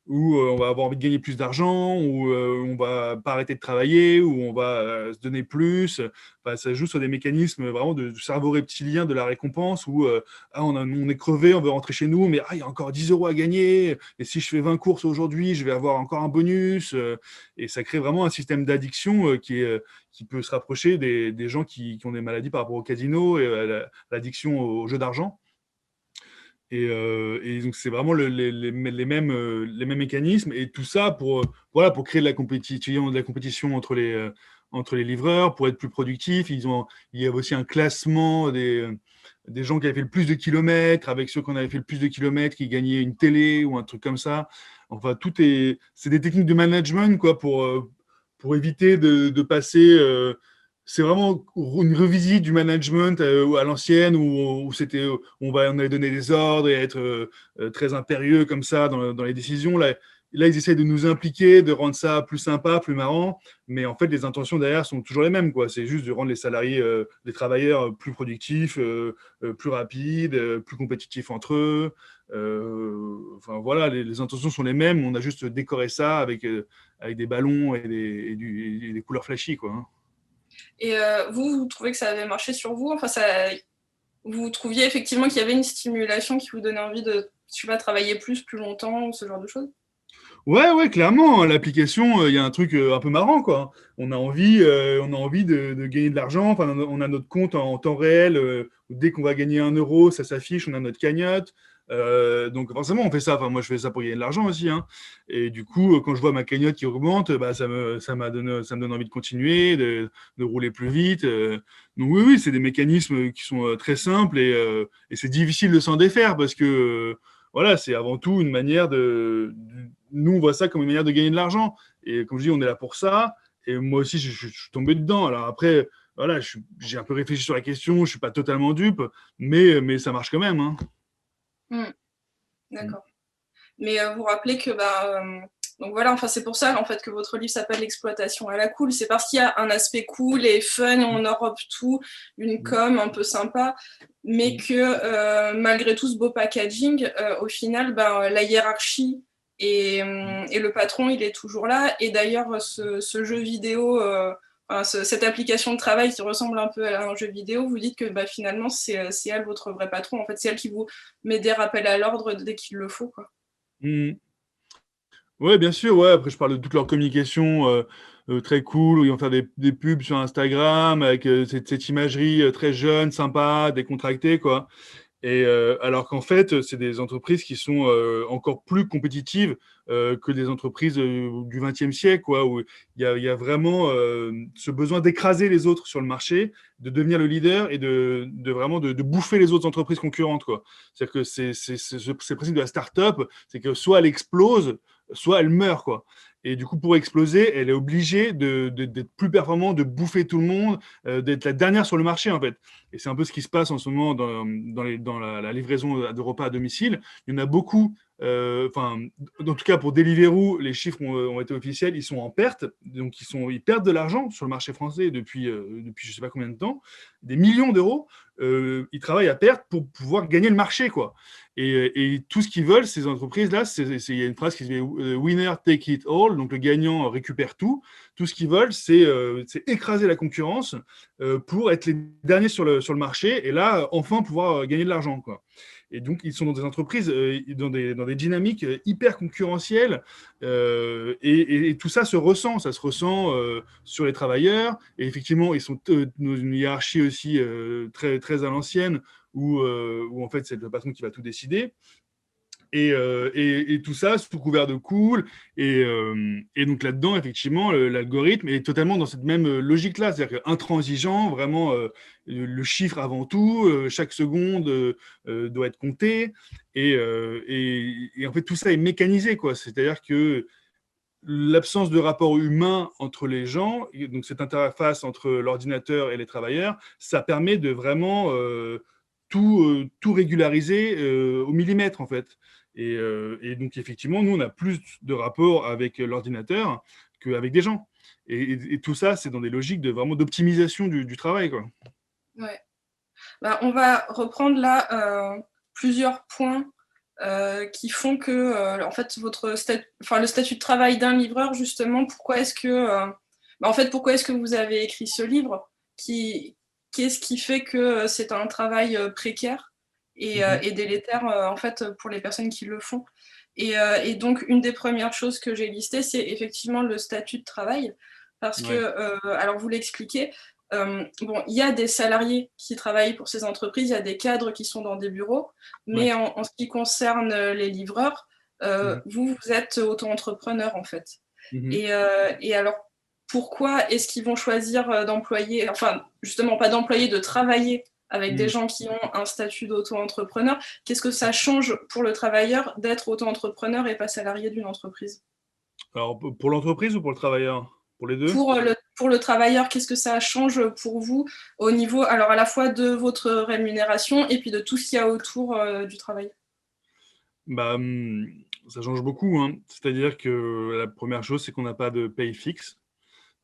où on va avoir envie de gagner plus d'argent, où on va pas arrêter de travailler, où on va se donner plus. Enfin, ça joue sur des mécanismes vraiment de cerveau reptilien de la récompense, où on est crevé, on veut rentrer chez nous, mais il y a encore 10 euros à gagner, et si je fais 20 courses aujourd'hui, je vais avoir encore un bonus. Et ça crée vraiment un système d'addiction qui peut se rapprocher des gens qui ont des maladies par rapport au casino et à l'addiction au jeu d'argent. Et donc, c'est vraiment les mêmes mécanismes. Et tout ça voilà, pour créer de la compétition entre les livreurs, pour être plus productifs. Il y a aussi un classement des gens qui avaient fait le plus de kilomètres, avec ceux qui en avaient fait le plus de kilomètres, qui gagnaient une télé ou un truc comme ça. Enfin, c'est des techniques de management, quoi, pour éviter de passer. C'est vraiment une revisite du management à l'ancienne où on avait donné des ordres et être très impérieux comme ça dans les décisions. Là, ils essayent de nous impliquer, de rendre ça plus sympa, plus marrant, mais en fait, les intentions derrière sont toujours les mêmes, quoi. C'est juste de rendre les salariés, les travailleurs plus productifs, plus rapides, plus compétitifs entre eux. Enfin voilà, les intentions sont les mêmes. On a juste décoré ça avec des ballons et des couleurs flashy, quoi, hein. Et vous trouvez que ça avait marché sur vous? Enfin, vous trouviez effectivement qu'il y avait une stimulation qui vous donnait envie de, je sais pas, travailler plus longtemps, ou ce genre de choses? Ouais, clairement, hein, l'application, il y a un truc un peu marrant, quoi. On a envie de gagner de l'argent. Enfin, on a notre compte en temps réel. Dès qu'on va gagner 1 euro, ça s'affiche, on a notre cagnotte. Donc forcément, on fait ça. Enfin, moi, je fais ça pour gagner de l'argent aussi, hein. Et du coup, quand je vois ma cagnotte qui augmente, bah, ça me donne envie de continuer, de rouler plus vite. Donc oui, c'est des mécanismes qui sont très simples et c'est difficile de s'en défaire parce que voilà, c'est avant tout une manière nous, on voit ça comme une manière de gagner de l'argent. Et comme je dis, on est là pour ça. Et moi aussi, je suis tombé dedans. Alors après, voilà, j'ai un peu réfléchi sur la question. Je ne suis pas totalement dupe, mais ça marche quand même, hein. Hmm, d'accord. Mais vous rappelez que donc voilà, enfin c'est pour ça en fait que votre livre s'appelle L'exploitation à la cool. C'est parce qu'il y a un aspect cool et fun, on enrobe tout, une com un peu sympa, mais que malgré tout ce beau packaging, au final, la hiérarchie et le patron, il est toujours là. Et d'ailleurs, ce jeu vidéo, cette application de travail qui ressemble un peu à un jeu vidéo, vous dites que finalement, c'est elle votre vrai patron. En fait, c'est elle qui vous met des rappels à l'ordre dès qu'il le faut, quoi. Mm. Ouais, bien sûr. Ouais. Après, je parle de toute leur communication très cool, où ils vont faire des pubs sur Instagram avec cette imagerie très jeune, sympa, décontractée, quoi. Et alors qu'en fait, c'est des entreprises qui sont encore plus compétitives que des entreprises du XXe siècle, quoi, où il y a vraiment ce besoin d'écraser les autres sur le marché, de devenir le leader et vraiment de bouffer les autres entreprises concurrentes, quoi. C'est-à-dire que c'est le principe de la start-up, c'est que soit elle explose, soit elle meurt, quoi. Et du coup, pour exploser, elle est obligée d'être plus performante, de bouffer tout le monde, d'être la dernière sur le marché, en fait. Et c'est un peu ce qui se passe en ce moment dans la livraison de repas à domicile. Il y en a beaucoup, enfin, en tout cas pour Deliveroo, les chiffres ont été officiels, ils sont en perte, donc ils perdent de l'argent sur le marché français depuis je ne sais pas combien de temps, des millions d'euros. Ils travaillent à perte pour pouvoir gagner le marché, quoi. Et tout ce qu'ils veulent, ces entreprises-là, il y a une phrase qui dit Winner take it all, donc le gagnant récupère tout. Tout ce qu'ils veulent, c'est écraser la concurrence pour être les derniers sur le marché et là, enfin pouvoir gagner de l'argent, quoi. Et donc, ils sont dans des entreprises, dans des dynamiques hyper concurrentielles. Et tout ça se ressent. Ça se ressent sur les travailleurs. Et effectivement, ils sont dans une hiérarchie aussi très, très à l'ancienne où en fait, c'est le patron qui va tout décider. Et tout ça sous couvert de cool. Et donc là-dedans, effectivement, l'algorithme est totalement dans cette même logique-là, c'est-à-dire intransigeant, vraiment le chiffre avant tout, chaque seconde doit être comptée. Et en fait, tout ça est mécanisé, quoi. C'est-à-dire que l'absence de rapport humain entre les gens, donc cette interface entre l'ordinateur et les travailleurs, ça permet de vraiment tout régulariser au millimètre, en fait. Et donc, effectivement, nous, on a plus de rapport avec l'ordinateur qu'avec des gens. Et tout ça, c'est dans des logiques vraiment d'optimisation du travail, quoi. Ouais. On va reprendre là plusieurs points qui font que, en fait, le statut de travail d'un livreur, justement, pourquoi est-ce que vous avez écrit ce livre? Qu'est-ce qui fait que c'est un travail précaire Mhm. et délétère, en fait, pour les personnes qui le font? Et donc, une des premières choses que j'ai listées, c'est effectivement le statut de travail. Parce que, Ouais. alors vous l'expliquez, bon, il y a des salariés qui travaillent pour ces entreprises, il y a des cadres qui sont dans des bureaux, Ouais. mais en ce qui concerne les livreurs, Mhm. vous êtes auto-entrepreneur en fait. Mhm. Et alors, pourquoi est-ce qu'ils vont choisir d'employer, enfin, justement, pas d'employer, de travailler avec des Mhm. gens qui ont un statut d'auto-entrepreneur? Qu'est-ce que ça change pour le travailleur d'être auto-entrepreneur et pas salarié d'une entreprise? Alors, pour l'entreprise ou pour le travailleur? Pour les deux? Pour le travailleur, qu'est-ce que ça change pour vous au niveau, alors à la fois de votre rémunération et puis de tout ce qu'il y a autour du travail? Bah, ça change beaucoup, hein. C'est-à-dire que la première chose, c'est qu'on n'a pas de paye fixe.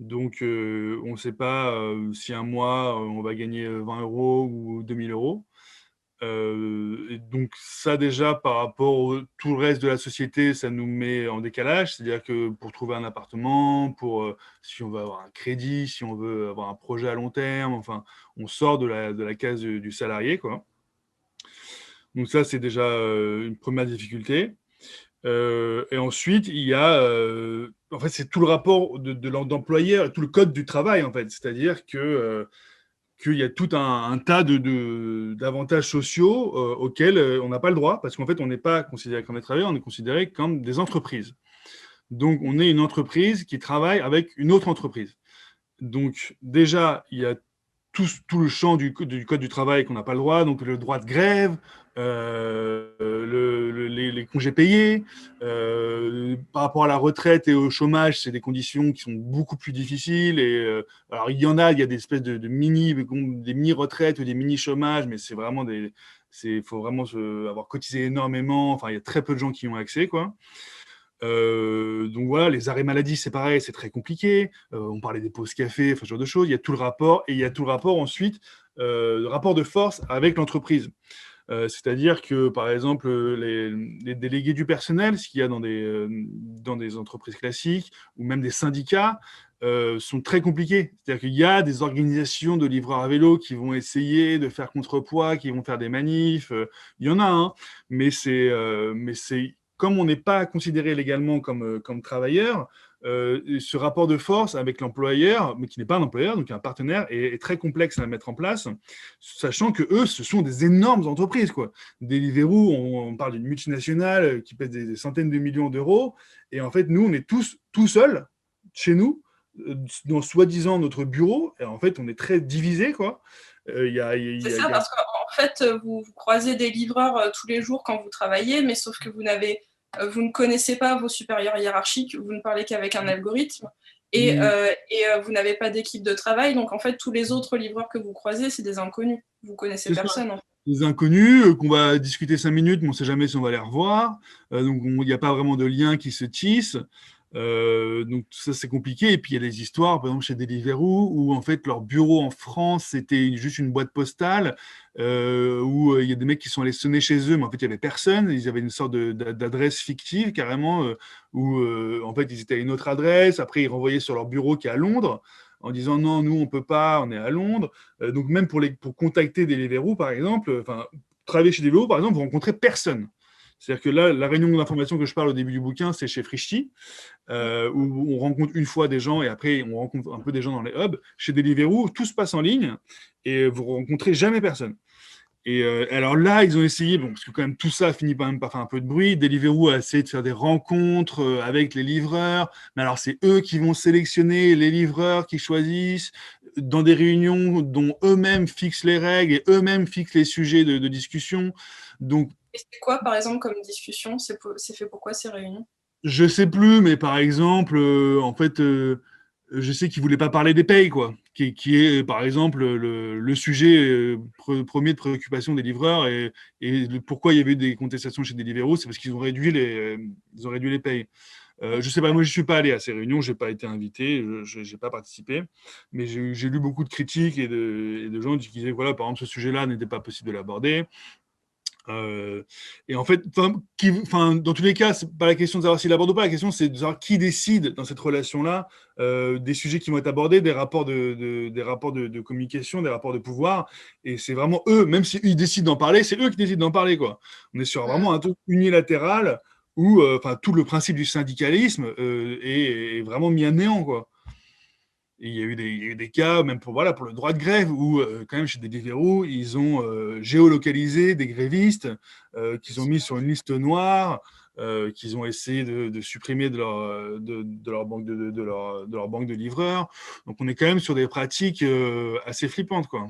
Donc, on ne sait pas si un mois, on va gagner 20 euros ou 2 000 euros. Et donc ça déjà par rapport au tout le reste de la société, ça nous met en décalage. C'est-à-dire que pour trouver un appartement, si on veut avoir un crédit, si on veut avoir un projet à long terme, enfin, on sort de la case du salarié, quoi. Donc ça, c'est déjà une première difficulté. Et ensuite, il y a, en fait, c'est tout le rapport d'employeur, tout le code du travail, en fait. C'est-à-dire qu'il y a tout un tas d'avantages sociaux auxquels on n'a pas le droit, parce qu'en fait, on n'est pas considéré comme des travailleurs, on est considéré comme des entreprises. Donc, on est une entreprise qui travaille avec une autre entreprise. Donc, déjà, il y a tout le champ du code du travail qu'on n'a pas le droit, donc le droit de grève, les congés payés. Par rapport à la retraite et au chômage, c'est des conditions qui sont beaucoup plus difficiles. Alors, il y a des espèces de des mini-retraites ou des mini-chômages, mais faut vraiment avoir cotisé énormément. Enfin, il y a très peu de gens qui y ont accès, quoi. Donc voilà, les arrêts maladie, c'est pareil, c'est très compliqué. On parlait des pauses café, enfin, ce genre de choses. Il y a tout le rapport, et il y a tout le rapport ensuite, le rapport de force avec l'entreprise. C'est-à-dire que, par exemple, les délégués du personnel, ce qu'il y a dans des entreprises classiques, ou même des syndicats, sont très compliqués. C'est-à-dire qu'il y a des organisations de livreurs à vélo qui vont essayer de faire contrepoids, qui vont faire des manifs. Il y en a, hein, mais comme on n'est pas considéré légalement comme travailleur, ce rapport de force avec l'employeur, mais qui n'est pas un employeur, donc un partenaire, est très complexe à mettre en place, sachant que eux, ce sont des énormes entreprises, quoi. Deliveroo, on parle d'une multinationale qui pèse des centaines de millions d'euros, et en fait, nous, on est tous tout seuls chez nous, dans soi-disant notre bureau, et en fait, on est très divisés, quoi. C'est ça, parce qu'en fait, vous croisez des livreurs tous les jours quand vous travaillez, mais sauf que vous ne connaissez pas vos supérieurs hiérarchiques, vous ne parlez qu'avec un algorithme, et vous n'avez pas d'équipe de travail, donc en fait, tous les autres livreurs que vous croisez, c'est des inconnus. Vous connaissez C'est ça. personne, en fait. Des inconnus qu'on va discuter 5 minutes, mais on ne sait jamais si on va les revoir. Donc, il n'y a pas vraiment de lien qui se tisse. Donc, ça, c'est compliqué. Et puis, il y a des histoires, par exemple, chez Deliveroo, où en fait, leur bureau en France, c'était juste une boîte postale, où il y a des mecs qui sont allés sonner chez eux, mais en fait, il n'y avait personne. Ils avaient une sorte d'adresse fictive, carrément, où en fait, ils étaient à une autre adresse. Après, ils renvoyaient sur leur bureau qui est à Londres, en disant non, nous, on peut pas, on est à Londres. Donc même pour contacter Deliveroo, par exemple, enfin, travailler chez Deliveroo, par exemple, vous rencontrez personne. C'est-à-dire que là, la réunion d'information que je parle au début du bouquin, c'est chez Frishti, où on rencontre une fois des gens et après on rencontre un peu des gens dans les hubs. Chez Deliveroo, tout se passe en ligne et vous rencontrez jamais personne. Et alors là, ils ont essayé, bon, parce que quand même tout ça finit quand même par faire un peu de bruit. Deliveroo a essayé de faire des rencontres avec les livreurs, mais alors c'est eux qui vont sélectionner les livreurs qui choisissent dans des réunions dont eux-mêmes fixent les règles et eux-mêmes fixent les sujets de discussion. Donc Et c'est quoi, par exemple, comme discussion? C'est fait pourquoi ces réunions? je sais plus, mais par exemple, en fait, je sais qu'ils voulaient pas parler des payes, quoi, qui est, par exemple, le sujet premier de préoccupation des livreurs et pourquoi il y avait eu des contestations chez Deliveroo, c'est parce ils ont réduit les payes. Je sais pas, moi je suis pas allé à ces réunions, j'ai pas été invité, j'ai pas participé, mais j'ai lu beaucoup de critiques et de gens qui disaient voilà, par exemple, ce sujet-là n'était pas possible de l'aborder. Euh, et en fait, dans tous les cas, c'est pas la question de savoir s'il aborde ou pas. La question, c'est de savoir qui décide dans cette relation-là des sujets qui vont être abordés, des rapports de communication, des rapports de pouvoir. Et c'est vraiment eux, même s'ils décident d'en parler, c'est eux qui décident d'en parler, quoi. On est sur vraiment un truc unilatéral où, tout le principe du syndicalisme est vraiment mis à néant, quoi. Et il y a eu des cas, même pour le droit de grève, où quand même chez des Deliveroo, ils ont géolocalisé des grévistes qu'ils ont mis sur une liste noire, qu'ils ont essayé de supprimer de leur banque de leur banque de livreurs. Donc on est quand même sur des pratiques assez flippantes, quoi.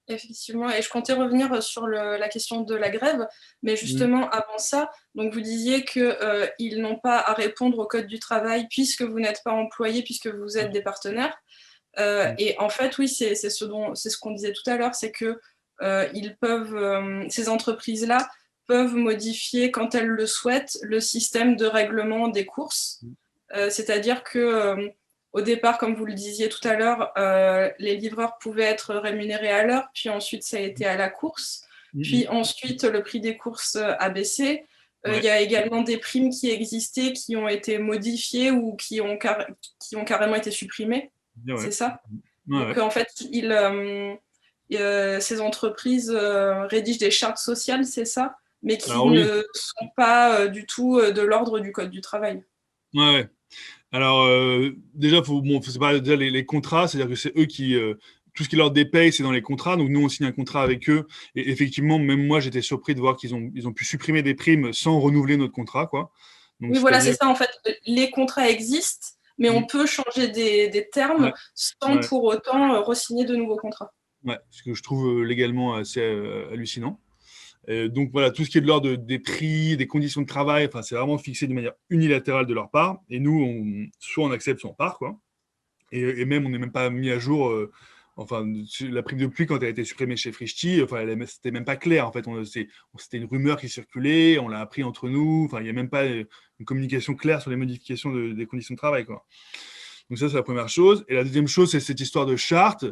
Effectivement, et je comptais revenir sur la question de la grève, mais Mm. justement avant ça, donc vous disiez qu'ils n'ont pas à répondre au code du travail puisque vous n'êtes pas employé, puisque vous êtes des partenaires. Mm. Et en fait, oui, c'est ce qu'on disait tout à l'heure, c'est que ces entreprises-là peuvent modifier, quand elles le souhaitent, le système de règlement des courses. C'est-à-dire que au départ, comme vous le disiez tout à l'heure, les livreurs pouvaient être rémunérés à l'heure, puis ensuite ça a été à la course, puis Mm. ensuite le prix des courses a baissé. Il y Ouais. a également des primes qui existaient, qui ont été modifiées ou qui ont carrément été supprimées. Bien, ouais. C'est ça. Ouais, Donc ouais. en fait, ces entreprises rédigent des chartes sociales, c'est ça, mais qui Alors oui, ne sont pas du tout de l'ordre du Code du travail. ouais, ouais. Alors, déjà, faut séparer déjà les contrats, c'est-à-dire que c'est eux qui. Tout ce qui leur dépaye, c'est dans les contrats. Donc, nous, on signe un contrat avec eux. Et effectivement, même moi, j'étais surpris de voir ils ont pu supprimer des primes sans renouveler notre contrat, quoi. Donc, Oui, voilà, c'est c'est-à-dire. ça en fait. Les contrats existent, mais on Mm, peut changer des termes ouais, sans ouais, pour autant re-signer de nouveaux contrats. ouais. Ce que je trouve légalement assez hallucinant. Donc, voilà, tout ce qui est de l'ordre des prix, des conditions de travail, enfin, c'est vraiment fixé de manière unilatérale de leur part. Et nous, soit on accepte, soit on part, quoi. Et même, on n'est même pas mis à jour. Enfin, la prime de pluie, quand elle a été supprimée chez Frischti, enfin, c'était même pas clair. En fait, c'était une rumeur qui circulait, on l'a appris entre nous. Enfin, il n'y a même pas une communication claire sur les modifications des conditions de travail, quoi. Donc ça, c'est la première chose. Et la deuxième chose, c'est cette histoire de charte.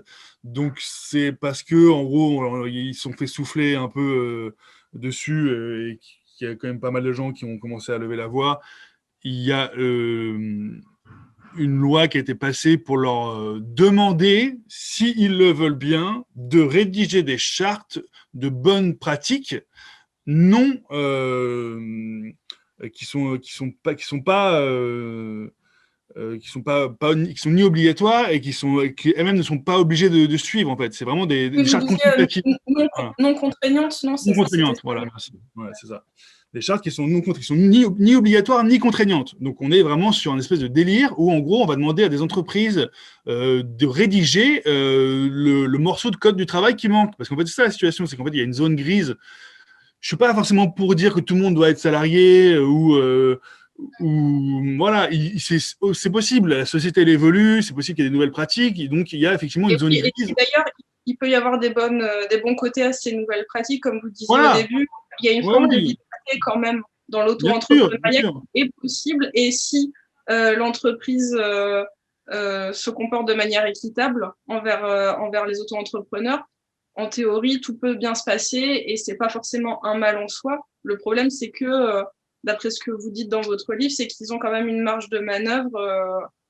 Donc c'est parce que, en gros, ils se sont fait souffler un peu dessus et qu'il y a quand même pas mal de gens qui ont commencé à lever la voix. Il y a une loi qui a été passée pour leur demander, s'ils le veulent bien, de rédiger des chartes de bonnes pratiques non qui sont ni obligatoires et qui elles-mêmes ne sont pas obligées de suivre en fait. C'est vraiment Oui, des vous chartes disiez consultatives. non, Voilà. non contraignantes, non, Non c'était contraignantes, ça. voilà, merci. Voilà, c'est ça. Des chartes qui sont qui sont ni obligatoires ni contraignantes. Donc on est vraiment sur un espèce de délire où en gros on va demander à des entreprises de rédiger le morceau de code du travail qui manque. Parce qu'en fait c'est ça la situation, c'est qu'en fait il y a une zone grise. Je suis pas forcément pour dire que tout le monde doit être salarié ou voilà, c'est possible. La société elle évolue, c'est possible qu'il y ait des nouvelles pratiques, et donc il y a effectivement une zone Et grise. d'ailleurs, il peut y avoir des bons côtés à ces nouvelles pratiques, comme vous disiez au Voilà, début. Il y a une ouais, forme de oui, liberté quand même dans bien l'auto-entrepreneuriat sûr. qui est possible. Et si l'entreprise se comporte de manière équitable envers les auto-entrepreneurs, en théorie, tout peut bien se passer et c'est pas forcément un mal en soi. Le problème, c'est que, d'après ce que vous dites dans votre livre, c'est qu'ils ont quand même une marge de manœuvre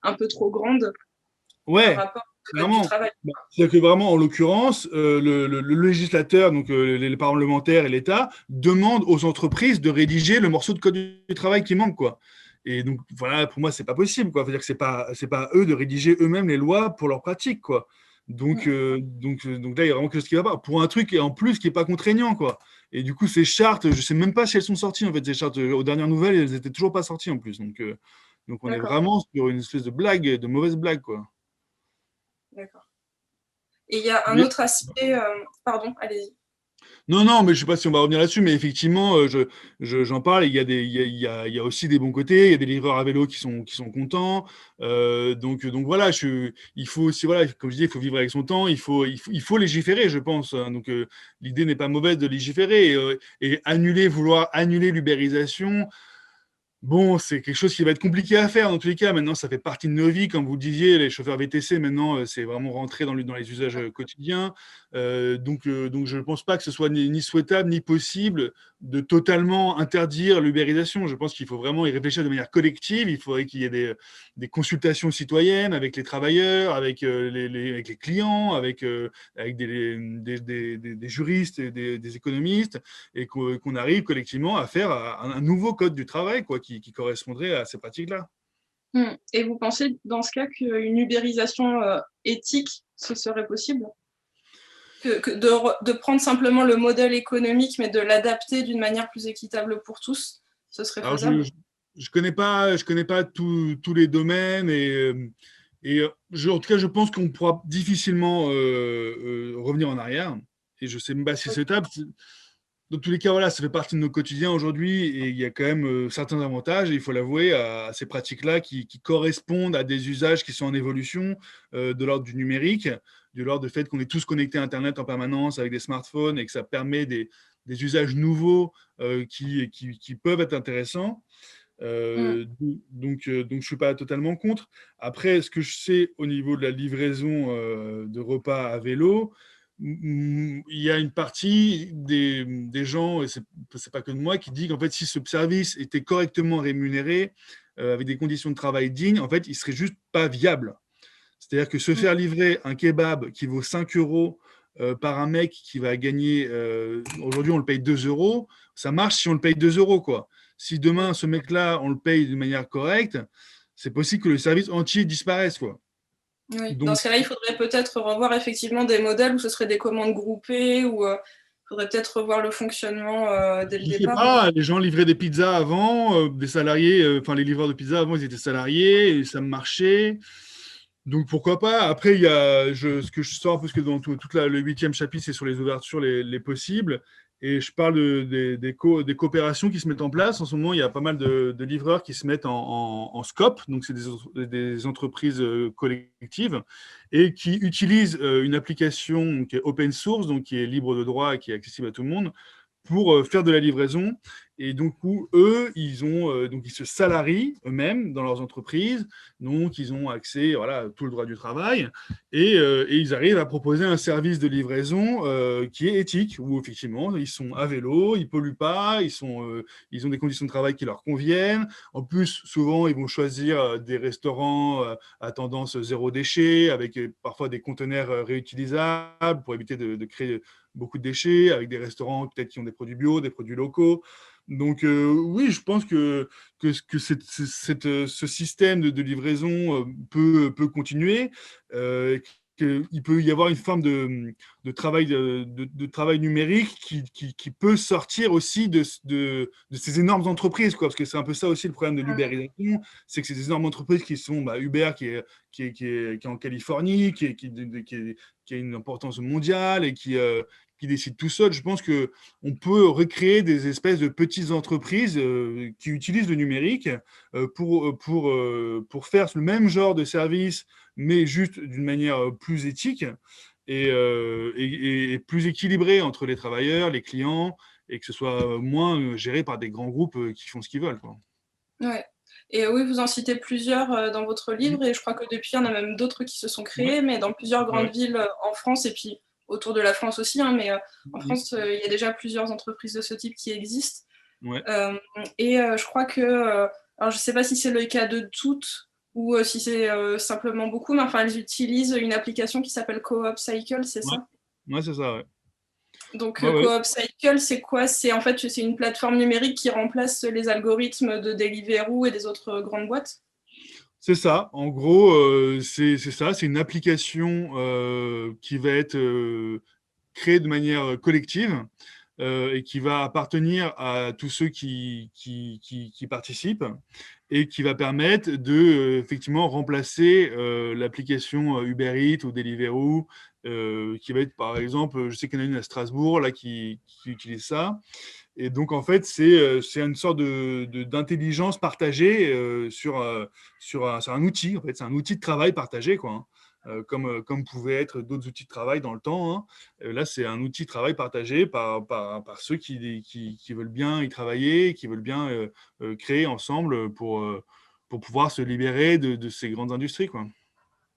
un peu trop grande par Ouais, rapport au code du clairement. travail. Bah, c'est-à-dire que vraiment, en l'occurrence, le législateur, donc les parlementaires et l'État, demandent aux entreprises de rédiger le morceau de code du travail qui manque, quoi. Et donc, voilà, pour moi, c'est pas possible, quoi. C'est-à-dire que c'est pas à eux de rédiger eux-mêmes les lois pour leurs pratiques, quoi. Donc là, il y a vraiment quelque chose qui va pas. Pour un truc, et en plus, qui est pas contraignant, quoi. Et du coup, ces chartes, je sais même pas si elles sont sorties, en fait, ces chartes. Aux dernières nouvelles, elles étaient toujours pas sorties, en plus. Donc on est D'accord, vraiment sur une espèce de blague, de mauvaise blague, quoi. d'accord. Et il y a un Mais- autre aspect, pardon, allez-y. non, non, mais je ne sais pas si on va revenir là-dessus, mais effectivement, j'en parle. Il y a il y a aussi des bons côtés. Il y a des livreurs à vélo qui sont contents. Donc voilà, il faut aussi, voilà, comme je dis, il faut vivre avec son temps. Il faut légiférer, je pense, hein. Donc l'idée n'est pas mauvaise de légiférer et vouloir annuler l'ubérisation. Bon, c'est quelque chose qui va être compliqué à faire dans tous les cas. Maintenant, ça fait partie de nos vies. Comme vous le disiez, les chauffeurs VTC, maintenant, c'est vraiment rentré dans les usages quotidiens. Donc, je ne pense pas que ce soit ni souhaitable ni possible de totalement interdire l'ubérisation. Je pense qu'il faut vraiment y réfléchir de manière collective. Il faudrait qu'il y ait des consultations citoyennes avec les travailleurs, avec les clients, avec des juristes et des économistes, et qu'on arrive collectivement à faire un nouveau code du travail, quoi, qui correspondrait à ces pratiques-là. Et vous pensez dans ce cas qu'une ubérisation éthique, ce serait possible de prendre simplement le modèle économique, mais de l'adapter d'une manière plus équitable pour tous, ce serait Alors, faisable? je connais pas tous les domaines en tout cas, je pense qu'on pourra difficilement revenir en arrière. Et je sais même pas si c'est souhaitable. Dans tous les cas, voilà, ça fait partie de nos quotidiens aujourd'hui et il y a quand même certains avantages, et il faut l'avouer, à ces pratiques-là qui correspondent à des usages qui sont en évolution, de l'ordre du numérique, de l'ordre du fait qu'on est tous connectés à Internet en permanence avec des smartphones et que ça permet des usages nouveaux qui peuvent être intéressants. Mm. Donc, je suis pas totalement contre. Après, ce que je sais au niveau de la livraison de repas à vélo, il y a une partie des gens, et c'est pas que de moi, qui dit qu'en fait, si ce service était correctement rémunéré, avec des conditions de travail dignes, en fait, il serait juste pas viable. C'est-à-dire que se Mm. faire livrer un kebab qui vaut 5 euros par un mec qui va gagner, aujourd'hui on le paye 2 euros, ça marche si on le paye 2 euros, quoi. Si demain ce mec-là, on le paye de manière correcte, c'est possible que le service entier disparaisse, quoi. Oui. Dans Donc, ce cas-là, il faudrait peut-être revoir effectivement des modèles où ce serait des commandes groupées, ou il faudrait peut-être revoir le fonctionnement dès le je sais départ. pas, les gens livraient des pizzas avant, des salariés, enfin les livreurs de pizzas avant, ils étaient salariés et ça marchait. Donc pourquoi pas. Après, ce que je sors, parce que dans le huitième chapitre, c'est sur les ouvertures, les possibles. Et je parle des coopérations qui se mettent en place. En ce moment, il y a pas mal de livreurs qui se mettent en scope, donc c'est des entreprises collectives, et qui utilisent une application qui est open source, donc qui est libre de droit et qui est accessible à tout le monde, pour faire de la livraison. Et donc, eux, ils se salarient eux-mêmes dans leurs entreprises. Donc, ils ont accès, voilà, à tout le droit du travail. Et ils arrivent à proposer un service de livraison qui est éthique, où effectivement, ils sont à vélo, ils ne polluent pas, ils ont des conditions de travail qui leur conviennent. En plus, souvent, ils vont choisir des restaurants à tendance zéro déchet, avec parfois des conteneurs réutilisables pour éviter de créer beaucoup de déchets, avec des restaurants peut-être qui ont des produits bio, des produits locaux. Donc oui, je pense que ce système de livraison peut continuer. Qu'il peut y avoir une forme de travail numérique qui peut sortir aussi de ces énormes entreprises, quoi, parce que c'est un peu ça aussi le problème de l'ubérisation, c'est que c'est des énormes entreprises qui sont Uber qui est en Californie, qui a une importance mondiale et qui décide tout seul. Je pense qu'on peut recréer des espèces de petites entreprises qui utilisent le numérique pour faire le même genre de service, mais juste d'une manière plus éthique et plus équilibrée entre les travailleurs, les clients, et que ce soit moins géré par des grands groupes qui font ce qu'ils veulent, quoi. Ouais. Et oui, vous en citez plusieurs dans votre livre, et je crois que depuis, il y en a même d'autres qui se sont Ouais, créés, mais dans plusieurs grandes ouais, villes en France, et puis autour de la France aussi, hein, mais en ouais. France, il y a déjà plusieurs entreprises de ce type qui existent. Ouais. Je crois que, alors je ne sais pas si c'est le cas de toutes, ou si c'est simplement beaucoup, mais enfin, elles utilisent une application qui s'appelle Co-op Cycle, c'est Ouais, ça? ouais, c'est ça, ouais. Donc, Ouais, ouais. Co-op Cycle, c'est quoi? C'est en fait c'est une plateforme numérique qui remplace les algorithmes de Deliveroo et des autres grandes boîtes. C'est ça. En gros, c'est ça. C'est une application qui va être créée de manière collective et qui va appartenir à tous ceux qui participent et qui va permettre de effectivement remplacer l'application Uber Eats ou Deliveroo, qui va être par exemple, je sais qu'il y en a une à Strasbourg là qui utilise ça. Et donc, en fait, c'est une sorte d'intelligence partagée sur un outil. En fait, c'est un outil de travail partagé, quoi, hein. comme pouvaient être d'autres outils de travail dans le temps, hein. Là, c'est un outil de travail partagé par ceux qui veulent bien y travailler, qui veulent bien créer ensemble pour pouvoir se libérer de ces grandes industries, quoi.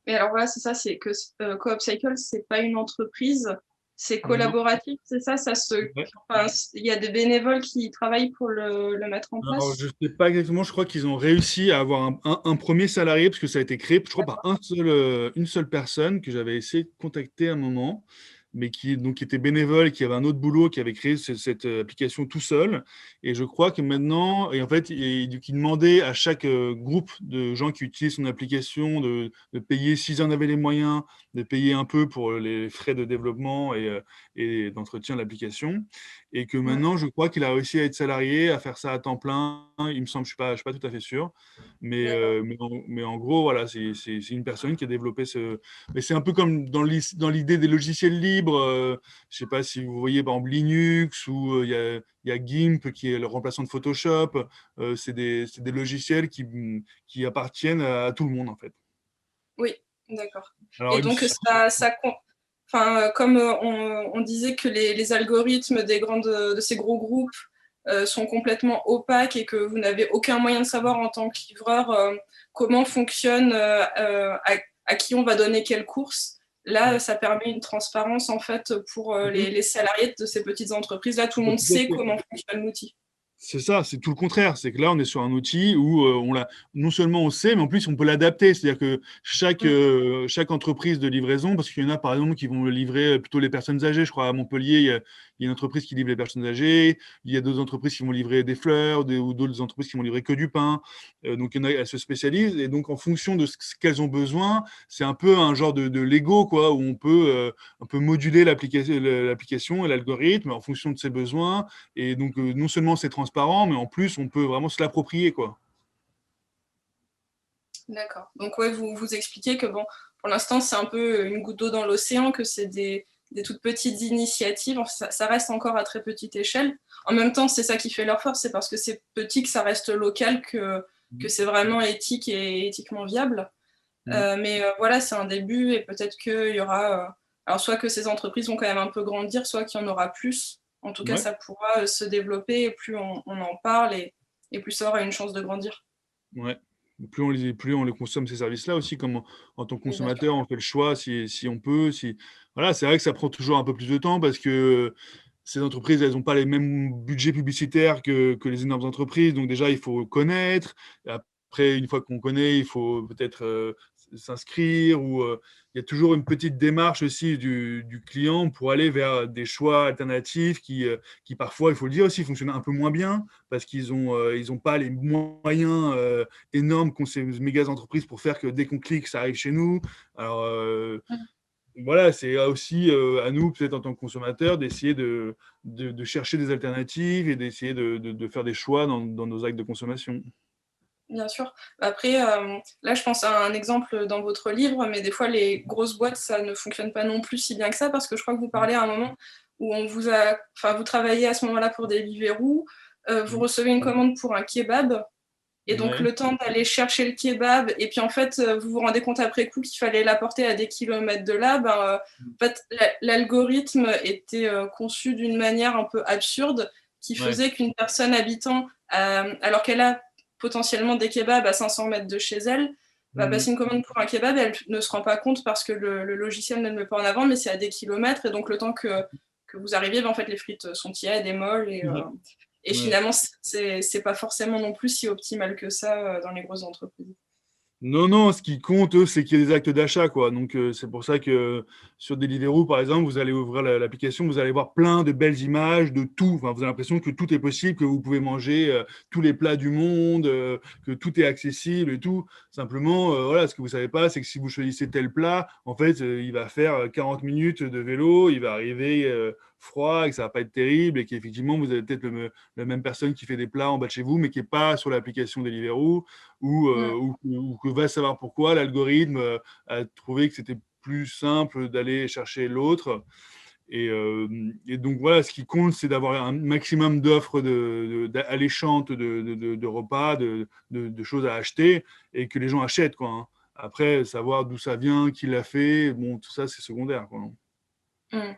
Et alors voilà, c'est ça, c'est que Coop Cycle, c'est pas une entreprise, c'est Non. collaboratif, c'est ça, Ouais. enfin, il y a des bénévoles qui travaillent pour le mettre en Alors, place. je ne sais pas exactement, je crois qu'ils ont réussi à avoir un premier salarié, parce que ça a été créé, je crois, par une seule personne que j'avais essayé de contacter à un moment, mais qui était bénévole, qui avait un autre boulot, qui avait créé cette application tout seul. Et je crois que maintenant, et en fait, il demandait à chaque groupe de gens qui utilisent son application de payer, s'ils en avaient les moyens, de payer un peu pour les frais de développement et d'entretien de l'application. Et que Ouais, maintenant, je crois qu'il a réussi à être salarié, à faire ça à temps plein. Il me semble, je suis pas tout à fait sûr. Mais, d'accord. mais en gros, voilà, c'est une personne qui a développé ce. Mais c'est un peu comme dans l'idée des logiciels libres. Je ne sais pas si vous voyez, par exemple, Linux, ou il y a GIMP qui est le remplaçant de Photoshop. C'est des logiciels qui appartiennent à tout le monde, en fait. Oui, d'accord. Alors, Et il me donc, enfin, comme on disait que les algorithmes de ces gros groupes sont complètement opaques et que vous n'avez aucun moyen de savoir en tant que livreur comment fonctionne, à qui on va donner quelle course. Là, Ouais. ça permet une transparence en fait pour Mhm. les salariés de ces petites entreprises. Là, tout le Tout monde à sait fait. comment fonctionne l'outil. C'est ça, c'est tout le contraire. C'est que là, on est sur un outil où non seulement on sait, mais en plus on peut l'adapter. C'est-à-dire que Mm. chaque entreprise de livraison, parce qu'il y en a par exemple qui vont livrer plutôt les personnes âgées. Je crois à Montpellier, il y a une entreprise qui livre les personnes âgées. Il y a d'autres entreprises qui vont livrer des fleurs, ou d'autres entreprises qui vont livrer que du pain. Donc il y en a, elles se spécialisent. Et donc en fonction de ce qu'elles ont besoin, c'est un peu un genre de Lego, quoi, où on peut moduler l'application et l'algorithme en fonction de ses besoins. Et donc, non seulement c'est transparent, mais en plus, on peut vraiment se l'approprier, quoi. D'accord. Donc, ouais, vous expliquez que, bon, pour l'instant, c'est un peu une goutte d'eau dans l'océan, que c'est des toutes petites initiatives. Ça reste encore à très petite échelle. En même temps, c'est ça qui fait leur force, c'est parce que c'est petit, que ça reste local, que c'est vraiment éthique et éthiquement viable. Mm. Mais voilà, c'est un début et peut-être qu'il y aura. Alors, soit que ces entreprises vont quand même un peu grandir, soit qu'il y en aura plus. En tout cas, Ouais, ça pourra se développer et plus on en parle et plus ça aura une chance de grandir. ouais. Plus on les consomme, ces services-là aussi, comme en tant que Oui, bien sûr. consommateur, on fait le choix si on peut. Voilà, c'est vrai que ça prend toujours un peu plus de temps parce que ces entreprises, elles n'ont pas les mêmes budgets publicitaires que les énormes entreprises. Donc déjà, il faut connaître. Après, une fois qu'on connaît, il faut peut-être s'inscrire, ou il y a toujours une petite démarche aussi du client pour aller vers des choix alternatifs qui parfois, il faut le dire aussi, fonctionnent un peu moins bien parce ils ont pas les moyens énormes qu'ont ces méga entreprises pour faire que dès qu'on clique, ça arrive chez nous. Alors, voilà, c'est aussi à nous, peut-être en tant que consommateurs, d'essayer de chercher des alternatives et d'essayer de faire des choix dans nos actes de consommation. Bien sûr. Après, là, je pense à un exemple dans votre livre, mais des fois, les grosses boîtes, ça ne fonctionne pas non plus si bien que ça, parce que je crois que vous parlez à un moment où enfin, vous travaillez à ce moment-là pour des Deliveroo, vous recevez une commande pour un kebab, et donc Ouais. le temps d'aller chercher le kebab, et puis en fait, vous vous rendez compte après coup qu'il fallait l'apporter à des kilomètres de là, ben, en fait, l'algorithme était conçu d'une manière un peu absurde, qui Ouais. faisait qu'une personne habitant, alors qu'elle a potentiellement des kebabs à 500 mètres de chez elle, va Mhm. passer une commande pour un kebab, elle ne se rend pas compte parce que le logiciel ne le met pas en avant, mais c'est à des kilomètres, et donc le temps que vous arriviez, ben, en fait, les frites sont tièdes et molles, Ouais. et Ouais. finalement, c'est pas forcément non plus si optimal que ça dans les grosses entreprises. Non, non, ce qui compte, eux, c'est qu'il y ait des actes d'achat, quoi. Donc, c'est pour ça que sur Deliveroo, par exemple, vous allez ouvrir l'application, vous allez voir plein de belles images de tout. Enfin, vous avez l'impression que tout est possible, que vous pouvez manger tous les plats du monde, que tout est accessible et tout. Simplement, voilà, ce que vous savez pas, c'est que si vous choisissez tel plat, en fait, il va faire 40 minutes de vélo, il va arriver froid, et que ça va pas être terrible, et qu'effectivement, vous avez peut-être la même personne qui fait des plats en bas de chez vous, mais qui est pas sur l'application Deliveroo, Mm. ou que va savoir pourquoi l'algorithme a trouvé que c'était plus simple d'aller chercher l'autre. Et donc voilà, ce qui compte, c'est d'avoir un maximum d'offres alléchantes de repas, de choses à acheter, et que les gens achètent, quoi, hein. Après, savoir d'où ça vient, qui l'a fait, bon, tout ça, c'est secondaire, quoi. Mm.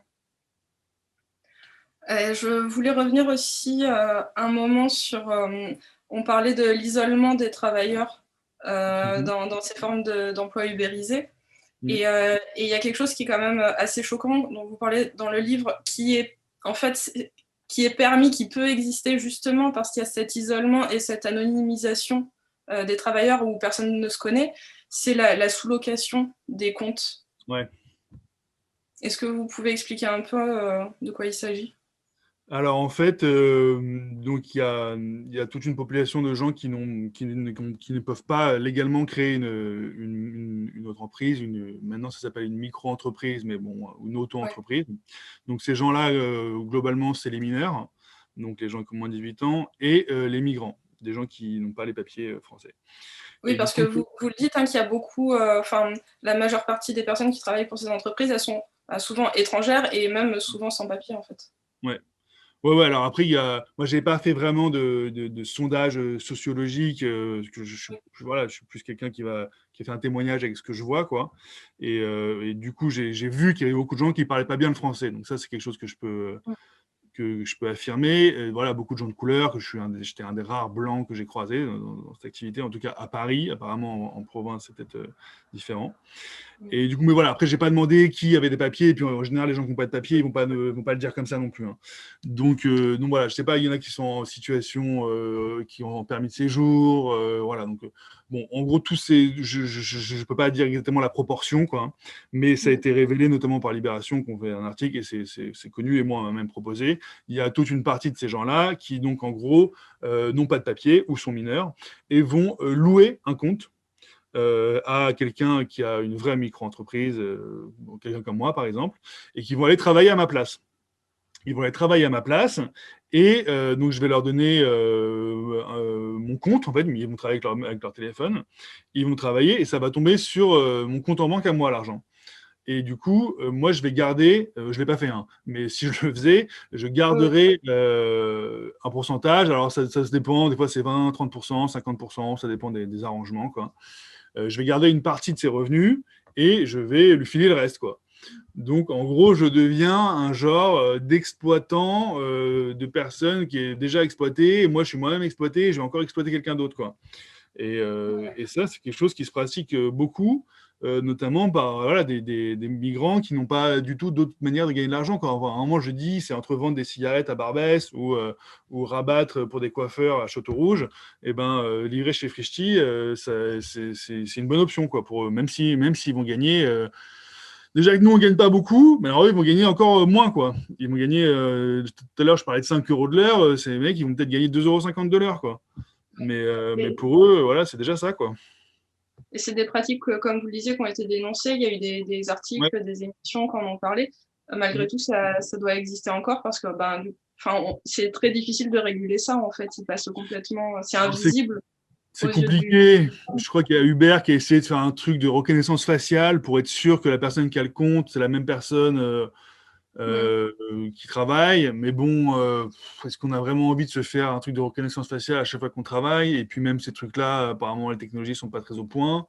Je voulais revenir aussi un moment sur... on parlait de l'isolement des travailleurs dans ces formes d'emploi ubérisé. Et il y a quelque chose qui est quand même assez choquant, dont vous parlez dans le livre, qui est en fait qui est permis, qui peut exister justement parce qu'il y a cet isolement et cette anonymisation des travailleurs où personne ne se connaît, c'est la sous-location des comptes. Ouais. Est-ce que vous pouvez expliquer un peu de quoi il s'agit? Alors en fait, donc il y a toute une population de gens qui ne peuvent pas légalement créer une entreprise. Maintenant, ça s'appelle une micro-entreprise, mais bon, une Ouais. auto-entreprise. Donc ces gens-là, globalement, c'est les mineurs, donc les gens qui ont moins de 18 ans, et les migrants, des gens qui n'ont pas les papiers français. Oui, Et du parce que coup, vous le dites, hein, qu'il y a beaucoup, la majeure partie des personnes qui travaillent pour ces entreprises, elles sont souvent étrangères et même souvent sans papier en fait. ouais. Ouais, ouais, alors après, moi, j'ai pas fait vraiment de sondage sociologique, parce que voilà, je suis plus quelqu'un qui a fait un témoignage avec ce que je vois, quoi. Et du coup, j'ai vu qu'il y avait beaucoup de gens qui parlaient pas bien le français. Donc ça, c'est quelque chose que je peux affirmer. Et voilà, beaucoup de gens de couleur, j'étais un des rares blancs que j'ai croisés dans cette activité, en tout cas à Paris. Apparemment, en province, c'est peut-être différent. Et du coup, mais voilà, après, j'ai pas demandé qui avait des papiers. Et puis, en général, les gens qui n'ont pas de papiers, ils vont pas le dire comme ça non plus, hein. Donc voilà, je sais pas, il y en a qui sont en situation, qui ont un permis de séjour, voilà. Donc, bon, en gros, je peux pas dire exactement la proportion, quoi, hein, mais ça a été révélé notamment par Libération, qu'on fait un article, et c'est connu, et moi, on m'a même proposé. Il y a toute une partie de ces gens-là qui, donc, en gros, n'ont pas de papiers ou sont mineurs et vont louer un compte à quelqu'un qui a une vraie micro-entreprise, quelqu'un comme moi par exemple, et qui vont aller travailler à ma place. Ils vont aller travailler à ma place, et donc je vais leur donner mon compte, en fait, ils vont travailler avec leur téléphone, ils vont travailler, et ça va tomber sur mon compte en banque à moi, l'argent. Et du coup, moi, je vais garder, je ne l'ai pas fait, hein, mais si je le faisais, je Ouais. garderais un pourcentage. Alors, ça se dépend, des fois c'est 20, 30%, 50%, ça dépend des arrangements, quoi. Je vais garder une partie de ses revenus et je vais lui filer le reste, quoi. Donc, en gros, je deviens un genre d'exploitant de personne qui est déjà exploitée. Et moi, je suis moi-même exploité et je vais encore exploiter quelqu'un d'autre, quoi. Et ça, c'est quelque chose qui se pratique beaucoup, notamment par voilà, des migrants qui n'ont pas du tout d'autre manière de gagner de l'argent, quoi. Enfin, à un moment, je dis, c'est entre vendre des cigarettes à Barbès ou rabattre pour des coiffeurs à Château-Rouge, et ben, livrer chez Frischti, c'est une bonne option, quoi, pour eux, même s'ils vont gagner. Déjà que nous, on ne gagne pas beaucoup, mais alors eux, ils vont gagner encore moins, quoi. Ils vont gagner, tout à l'heure, je parlais de 5 euros de l'heure, c'est les mecs, ils vont peut-être gagner 2,50 € de l'heure, quoi. Mais Et, pour eux, voilà, c'est déjà ça, quoi. et c'est des pratiques, comme vous le disiez, qui ont été dénoncées. Il y a eu des Ouais. articles, des émissions qui en ont parlé. Malgré tout, ça doit exister encore parce que c'est très difficile de réguler ça, en fait. Il passe complètement... C'est Alors, invisible aux c'est yeux du... compliqué. Je crois qu'il y a Uber qui a essayé de faire un truc de reconnaissance faciale pour être sûr que la personne qui a le compte, c'est la même personne Mm. qui travaille. Mais bon, est-ce qu'on a vraiment envie de se faire un truc de reconnaissance faciale à chaque fois qu'on travaille? Et puis même ces trucs-là, apparemment, les technologies sont pas très au point.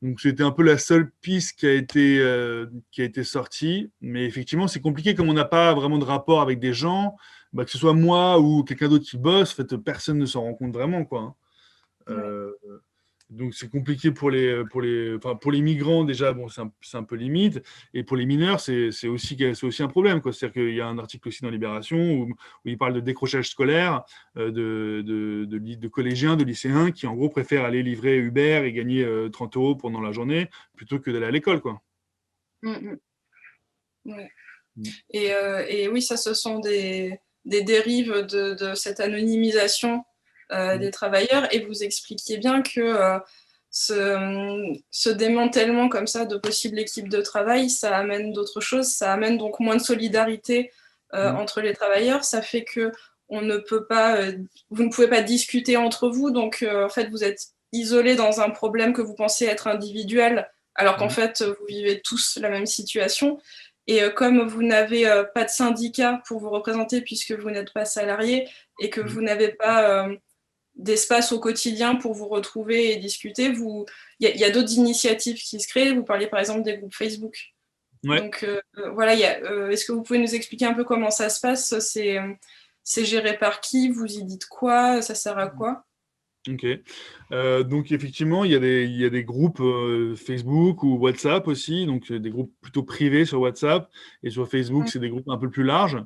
Donc c'était un peu la seule piste qui a été sortie. Mais effectivement, c'est compliqué comme on n'a pas vraiment de rapport avec des gens. Bah, que ce soit moi ou quelqu'un d'autre qui bosse, en fait, personne ne s'en rend compte vraiment, quoi, hein. Ouais. Euh, donc c'est compliqué enfin, pour les migrants déjà, bon, c'est un peu limite, et pour les mineurs, c'est aussi un problème, quoi. C'est-à-dire qu'il y a un article aussi dans Libération où il parle de décrochage scolaire de collégiens, de lycéens qui en gros préfèrent aller livrer Uber et gagner 30 € pendant la journée plutôt que d'aller à l'école, quoi. Mm, mm. Ouais. Mm. Et oui, ça, ce sont des dérives de cette anonymisation Mm. des travailleurs. Et vous expliquiez bien que ce démantèlement comme ça de possibles équipes de travail, ça amène d'autres choses. Ça amène donc moins de solidarité Mm. entre les travailleurs. Ça fait que on ne peut pas, vous ne pouvez pas discuter entre vous. Donc, en fait, vous êtes isolé dans un problème que vous pensez être individuel, alors qu'en Mm. fait, vous vivez tous la même situation. Et comme vous n'avez pas de syndicat pour vous représenter puisque vous n'êtes pas salarié et que Mm. vous n'avez pas d'espace au quotidien pour vous retrouver et discuter. Il y a d'autres initiatives qui se créent. Vous parliez par exemple des groupes Facebook. Ouais. Donc voilà, est-ce que vous pouvez nous expliquer un peu comment ça se passe? C'est géré par qui? Vous y dites quoi? Ça sert à quoi? Ok. Donc effectivement, il y a des groupes Facebook ou WhatsApp aussi, donc des groupes plutôt privés sur WhatsApp, et sur Facebook, c'est des groupes un peu plus larges,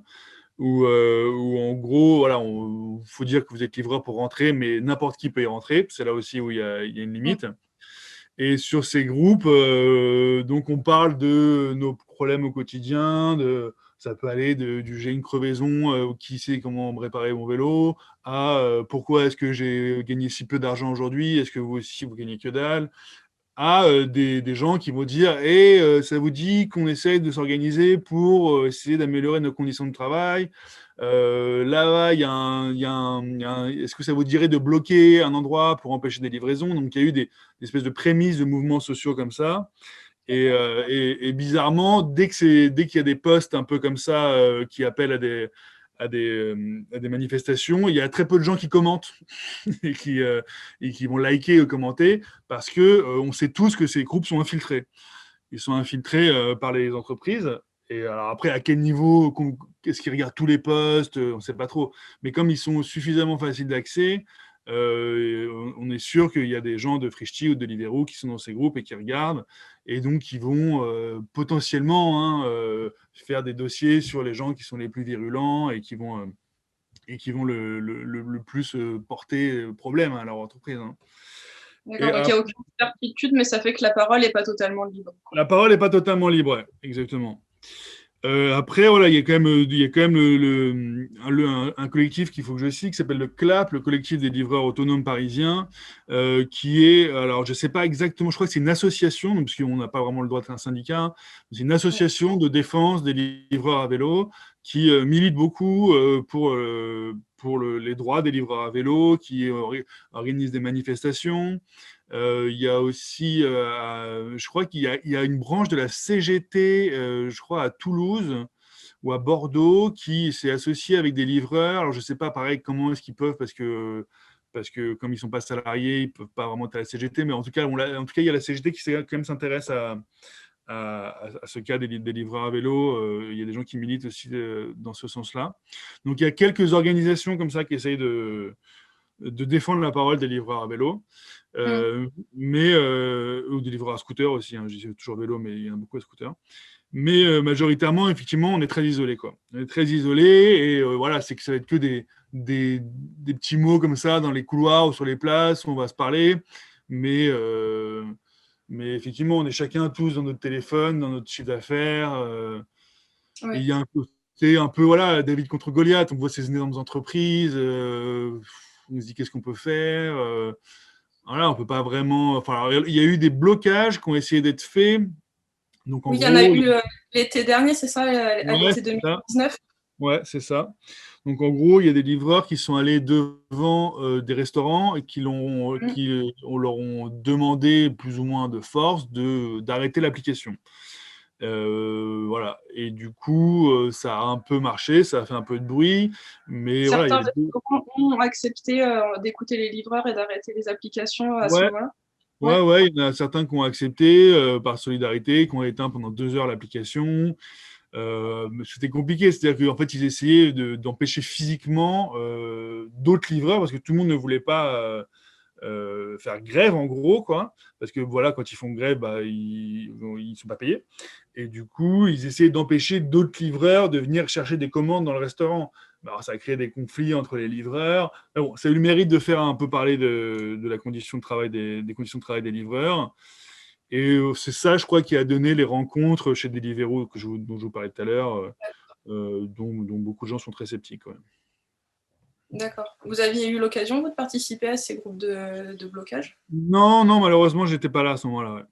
où en gros, voilà, faut dire que vous êtes livreur pour rentrer, mais n'importe qui peut y rentrer. C'est là aussi où il y a une limite. Et sur ces groupes, donc on parle de nos problèmes au quotidien, ça peut aller du j'ai une crevaison, qui sait comment réparer mon vélo, à pourquoi est-ce que j'ai gagné si peu d'argent aujourd'hui, est-ce que vous aussi vous gagnez que dalle, à des gens qui vont dire ça vous dit qu'on essaye de s'organiser pour essayer d'améliorer nos conditions de travail. Là, est-ce que ça vous dirait de bloquer un endroit pour empêcher des livraisons? Donc, il y a eu des espèces de prémices de mouvements sociaux comme ça. Et bizarrement, dès qu'il y a des posts un peu comme ça qui appellent à des manifestations, il y a très peu de gens qui commentent et qui vont liker ou commenter parce que on sait tous que ces groupes sont infiltrés. Ils sont infiltrés par les entreprises. Et alors après, à quel niveau, est-ce qu'ils regardent tous les posts, on ne sait pas trop. Mais comme ils sont suffisamment faciles d'accès, on est sûr qu'il y a des gens de Frishti ou de Deliveroo qui sont dans ces groupes et qui regardent, et donc qui vont potentiellement faire des dossiers sur les gens qui sont les plus virulents et qui vont le plus porter problème à leur entreprise. Hein. D'accord, Et donc il n'y a aucune certitude, mais ça fait que la parole n'est pas totalement libre. la parole n'est pas totalement libre, ouais, exactement. Après, voilà, il y a quand même un collectif qu'il faut que je cite, qui s'appelle le CLAP, le collectif des livreurs autonomes parisiens, qui est, alors je ne sais pas exactement, je crois que c'est une association, donc, parce qu'on n'a pas vraiment le droit d'être un syndicat, hein, c'est une association de défense des livreurs à vélo qui milite beaucoup pour les droits des livreurs à vélo, qui organise des manifestations. Il y a aussi, je crois il y a une branche de la CGT, je crois à Toulouse ou à Bordeaux, qui s'est associée avec des livreurs. Alors je ne sais pas, pareil, comment est-ce qu'ils peuvent, parce que comme ils ne sont pas salariés, ils ne peuvent pas vraiment être à la CGT, mais en tout cas, il y a la CGT qui quand même s'intéresse à ce cas des livreurs à vélo. Il y a des gens qui militent aussi dans ce sens-là. Donc il y a quelques organisations comme ça qui essayent de défendre la parole des livreurs à vélo. Ou des livreurs à scooter aussi, hein, je dis toujours vélo, mais il y en a beaucoup à scooter. Mais majoritairement, effectivement, on est très isolé, quoi. On est très isolé, et voilà, c'est que ça va être que des petits mots comme ça dans les couloirs ou sur les places où on va se parler, mais, euh, mais effectivement, on est chacun tous dans notre téléphone, dans notre chiffre d'affaires, et il y a un côté un peu, voilà, David contre Goliath, on voit ces énormes entreprises, on se dit qu'est-ce qu'on peut faire, voilà, on peut pas vraiment. Enfin, alors, il y a eu des blocages qui ont essayé d'être faits. Donc, en Oui, il y en a gros, eu l'été dernier, c'est ça, à ouais, l'été c'est ça. 2019. Ouais, c'est ça. Donc, en gros, il y a des livreurs qui sont allés devant des restaurants et on leur ont demandé plus ou moins de force d'arrêter l'application. Voilà. Et du coup, ça a un peu marché, ça a fait un peu de bruit, mais voilà, il y Certains avait deux. restaurants ont accepté d'écouter les livreurs et d'arrêter les applications à ce Ouais, moment-là. Ouais. ouais, il y en a certains qui ont accepté par solidarité, qui ont éteint pendant 2 heures l'application. C'était compliqué, c'est-à-dire qu'en fait, ils essayaient d'empêcher physiquement d'autres livreurs parce que tout le monde ne voulait pas faire grève en gros, quoi. Parce que voilà, quand ils font grève, bah, ils ne sont pas payés. Et du coup, ils essayaient d'empêcher d'autres livreurs de venir chercher des commandes dans le restaurant. Alors, ça a créé des conflits entre les livreurs. Mais bon, ça a eu le mérite de faire un peu parler de la condition de travail des conditions de travail des livreurs. Et c'est ça, je crois, qui a donné les rencontres chez Deliveroo dont je vous parlais tout à l'heure, dont beaucoup de gens sont très sceptiques. Ouais. D'accord. Vous aviez eu l'occasion, vous, de participer à ces groupes de blocage? Non, non, malheureusement, j'étais pas là à ce moment-là. Ouais.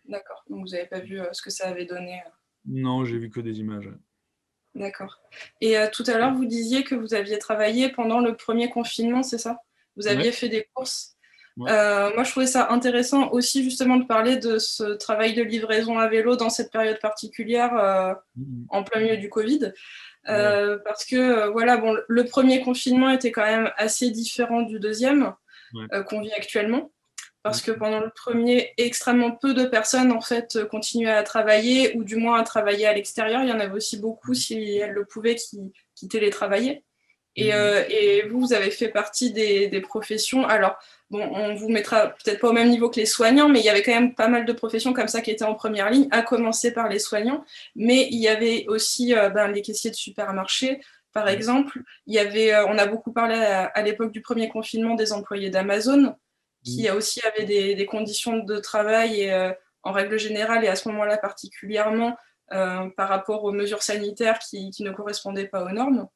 D'accord. Donc, vous n'avez pas vu ce que ça avait donné. Non, j'ai vu que des images. Ouais. D'accord. Et tout à l'heure, vous disiez que vous aviez travaillé pendant le premier confinement, c'est ça? Vous Ouais. aviez fait des courses. Ouais. Moi, je trouvais ça intéressant aussi justement de parler de ce travail de livraison à vélo dans cette période particulière en plein milieu du Covid. Ouais. Parce que voilà, bon, le premier confinement était quand même assez différent du deuxième Ouais. qu'on vit actuellement. Parce Mm. que pendant le premier, extrêmement peu de personnes en fait continuaient à travailler ou du moins à travailler à l'extérieur. Il y en avait aussi beaucoup, si elles le pouvaient, qui télétravaillaient. Mm. Et vous avez fait partie des professions. Alors, bon, on vous mettra peut-être pas au même niveau que les soignants, mais il y avait quand même pas mal de professions comme ça qui étaient en première ligne, à commencer par les soignants. Mais il y avait aussi les caissiers de supermarché, par Ouais. exemple. Il y avait, on a beaucoup parlé à l'époque du premier confinement des employés d'Amazon, Mm. qui aussi avaient des conditions de travail et, en règle générale, et à ce moment-là particulièrement, par rapport aux mesures sanitaires qui ne correspondaient pas aux normes.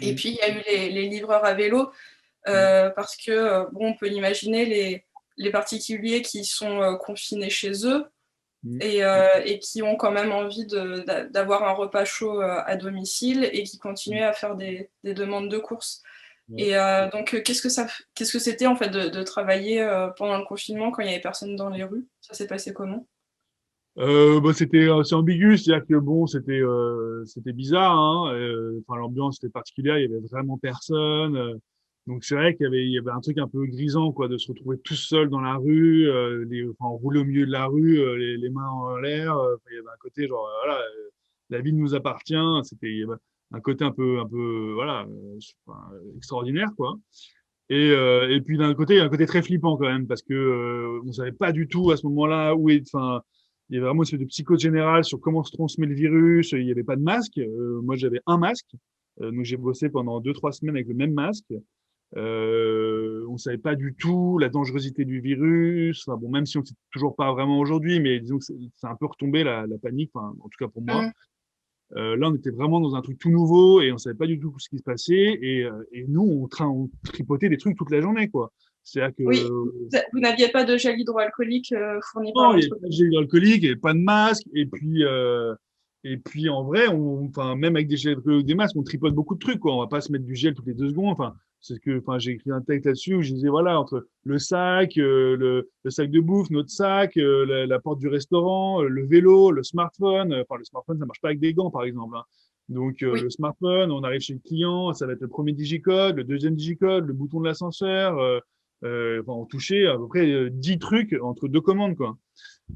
Et Mm. puis, il y a eu les livreurs à vélo, Mm. parce que, bon, on peut imaginer les particuliers qui sont confinés chez eux Mm. et qui ont quand même envie d'avoir un repas chaud à domicile et qui Mm. continuaient à faire des demandes de courses. Ouais. Et donc, qu'est-ce que c'était en fait de travailler pendant le confinement quand il n'y avait personne dans les rues? Ça s'est passé comment? Bah, c'était c'est ambigu, c'est-à-dire que bon, c'était bizarre, hein, enfin l'ambiance était particulière, il y avait vraiment personne, donc c'est vrai qu'il y avait un truc un peu grisant quoi, de se retrouver tout seul dans la rue, enfin rouler au milieu de la rue, les mains en l'air, il y avait un côté genre voilà, la ville nous appartient, il y avait un côté un peu voilà, enfin, extraordinaire quoi. Et puis d'un côté, il y a un côté très flippant quand même, parce que on savait pas du tout à ce moment-là enfin, il y avait vraiment une espèce de psychose générale sur comment se transmet le virus. Il n'y avait pas de masque. Moi, j'avais un masque, donc j'ai bossé pendant 2, 3 semaines avec le même masque. On savait pas du tout la dangerosité du virus. Enfin, bon, même si on ne sait toujours pas vraiment aujourd'hui, mais disons que c'est un peu retombé la panique, enfin, en tout cas pour moi. Mmh. Là, on était vraiment dans un truc tout nouveau et on savait pas du tout ce qui se passait. Et nous, on tripotait des trucs toute la journée, quoi. C'est-à-dire Oui, que vous n'aviez pas de gel hydroalcoolique fourni par non, il n'y avait l'entreprise. pas de gel alcoolique, il n'y avait pas de masque. Et puis en vrai, enfin, même avec des gels alcooliques, des masques, on tripote beaucoup de trucs, quoi. On va pas se mettre du gel toutes les 2 secondes. Enfin, enfin, j'ai écrit un texte là-dessus où je disais, voilà, entre le sac, le sac de bouffe, notre sac, la porte du restaurant, le vélo, le smartphone. Enfin, le smartphone, ça marche pas avec des gants, par exemple, hein. Donc, Oui, le smartphone, on arrive chez le client, ça va être le premier digicode, le deuxième digicode, le bouton de l'ascenseur. Enfin, on touchait à peu près 10 trucs entre 2 commandes, quoi.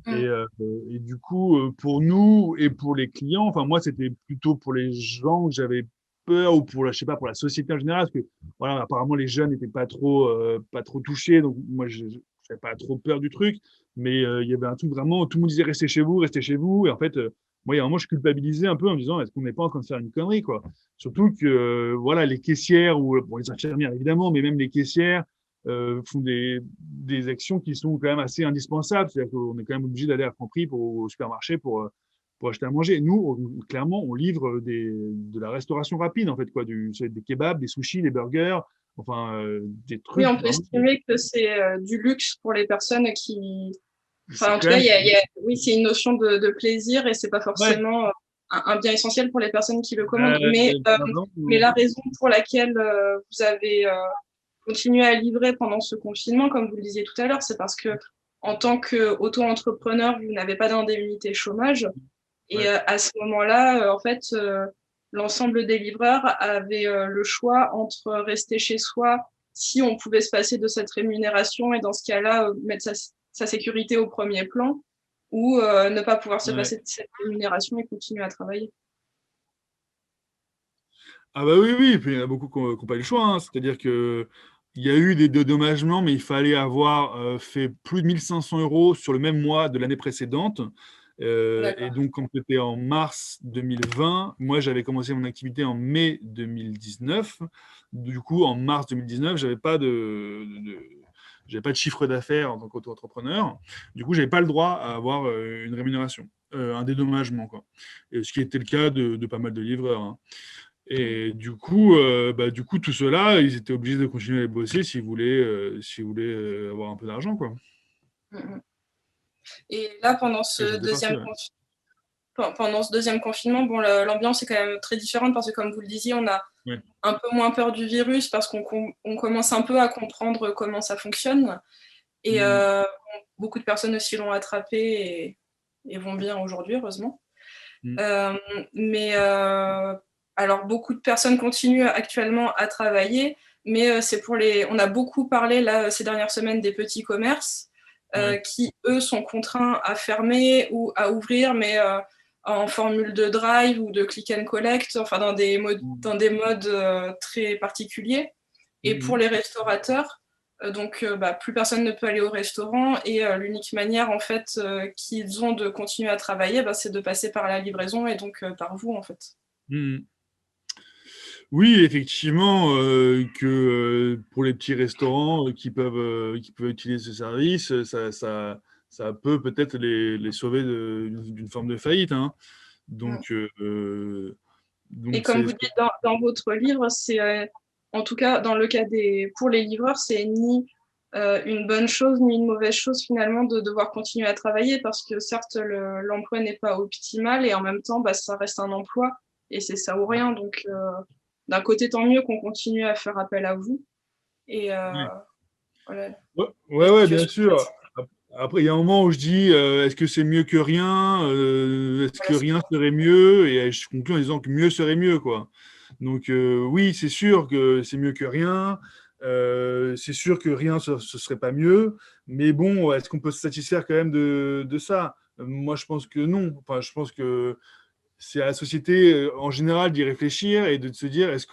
Et, mmh. euh, et du coup, pour nous et pour les clients, enfin moi, c'était plutôt pour les gens que j'avais peur ou pour je sais pas, pour la société en général, parce que voilà, apparemment les jeunes n'étaient pas trop touchés, donc moi, je n'avais pas trop peur du truc, mais il y avait un truc vraiment, tout le monde disait restez chez vous, et en fait, moi, il y a un moment, je culpabilisais un peu en me disant, est-ce qu'on n'est pas en train de faire une connerie, quoi? Surtout que, voilà, les caissières ou bon, les infirmières évidemment, mais même les caissières font des actions qui sont quand même assez indispensables. C'est-à-dire qu'on est quand même obligé d'aller à Franprix au supermarché pour acheter à manger. Nous, clairement, on livre de la restauration rapide, en fait, quoi, des kebabs, des sushis, des burgers, enfin, des Oui, trucs on peut vraiment. estimer que c'est du luxe pour les personnes qui. C'est Enfin, en tout quand cas, même. oui, c'est une notion de plaisir et c'est pas Ouais. forcément un bien essentiel pour les personnes qui le commandent. Pardon, Mais la raison pour laquelle vous avez continué à livrer pendant ce confinement, comme vous le disiez tout à l'heure, c'est parce que en tant qu'auto-entrepreneur, vous n'avez pas d'indemnité chômage. Et ouais. à ce moment-là, en fait, l'ensemble des livreurs avaient le choix entre rester chez soi si on pouvait se passer de cette rémunération et dans ce cas-là, mettre sa sécurité au premier plan ou ne pas pouvoir se Ouais. passer de cette rémunération et continuer à travailler. Ah bah oui, oui, et puis il y en a beaucoup qui n'ont pas eu le choix, hein. C'est-à-dire que il y a eu des dédommagements, mais il fallait avoir fait plus de 1 500 € sur le même mois de l'année précédente. Et D'accord. donc, quand c'était en mars 2020, moi j'avais commencé mon activité en mai 2019. Du coup, en mars 2019, j'avais pas de chiffre d'affaires en tant qu'auto-entrepreneur. Du coup, j'avais pas le droit à avoir une rémunération, un dédommagement, quoi. Et ce qui était le cas de pas mal de livreurs, hein. Et du coup, tout cela, ils étaient obligés de continuer à bosser s'ils voulaient avoir un peu d'argent, quoi. Mhm. Et là, Et j'en fais partie, ouais. pendant ce deuxième confinement, bon, l'ambiance est quand même très différente parce que, comme vous le disiez, on a Ouais. un peu moins peur du virus parce qu'on commence un peu à comprendre comment ça fonctionne. Et beaucoup de personnes aussi l'ont attrapé et vont bien aujourd'hui, heureusement. Euh, mais alors, beaucoup de personnes continuent actuellement à travailler, mais c'est pour les. On a beaucoup parlé là ces dernières semaines des petits commerces qui, eux, sont contraints à fermer ou à ouvrir, mais en formule de drive ou de click and collect, enfin dans des modes très particuliers. Et pour les restaurateurs, donc plus personne ne peut aller au restaurant et l'unique manière en fait qu'ils ont de continuer à travailler, c'est de passer par la livraison et donc par vous en fait. Oui, effectivement, que pour les petits restaurants qui peuvent utiliser ce service, ça peut peut-être les sauver d'une forme de faillite, hein. Donc, Et donc comme vous dites dans votre livre, c'est en tout cas dans le cas pour les livreurs, c'est ni une bonne chose ni une mauvaise chose finalement de devoir continuer à travailler parce que certes l'emploi n'est pas optimal et en même temps ça reste un emploi et c'est ça ou rien. Donc d'un côté tant mieux qu'on continue à faire appel à vous et voilà la ouais, bien situation. sûr. Après, il y a un moment où je dis, est-ce que c'est mieux que rien? Est-ce que Voilà, rien serait mieux? Et je conclue en disant que mieux serait mieux, quoi. Donc, oui, c'est sûr que c'est mieux que rien. C'est sûr que rien, ce serait pas mieux. Mais bon, est-ce qu'on peut se satisfaire quand même de ça? Moi, je pense que non. Enfin, je pense que c'est à la société, en général, d'y réfléchir et de se dire, est-ce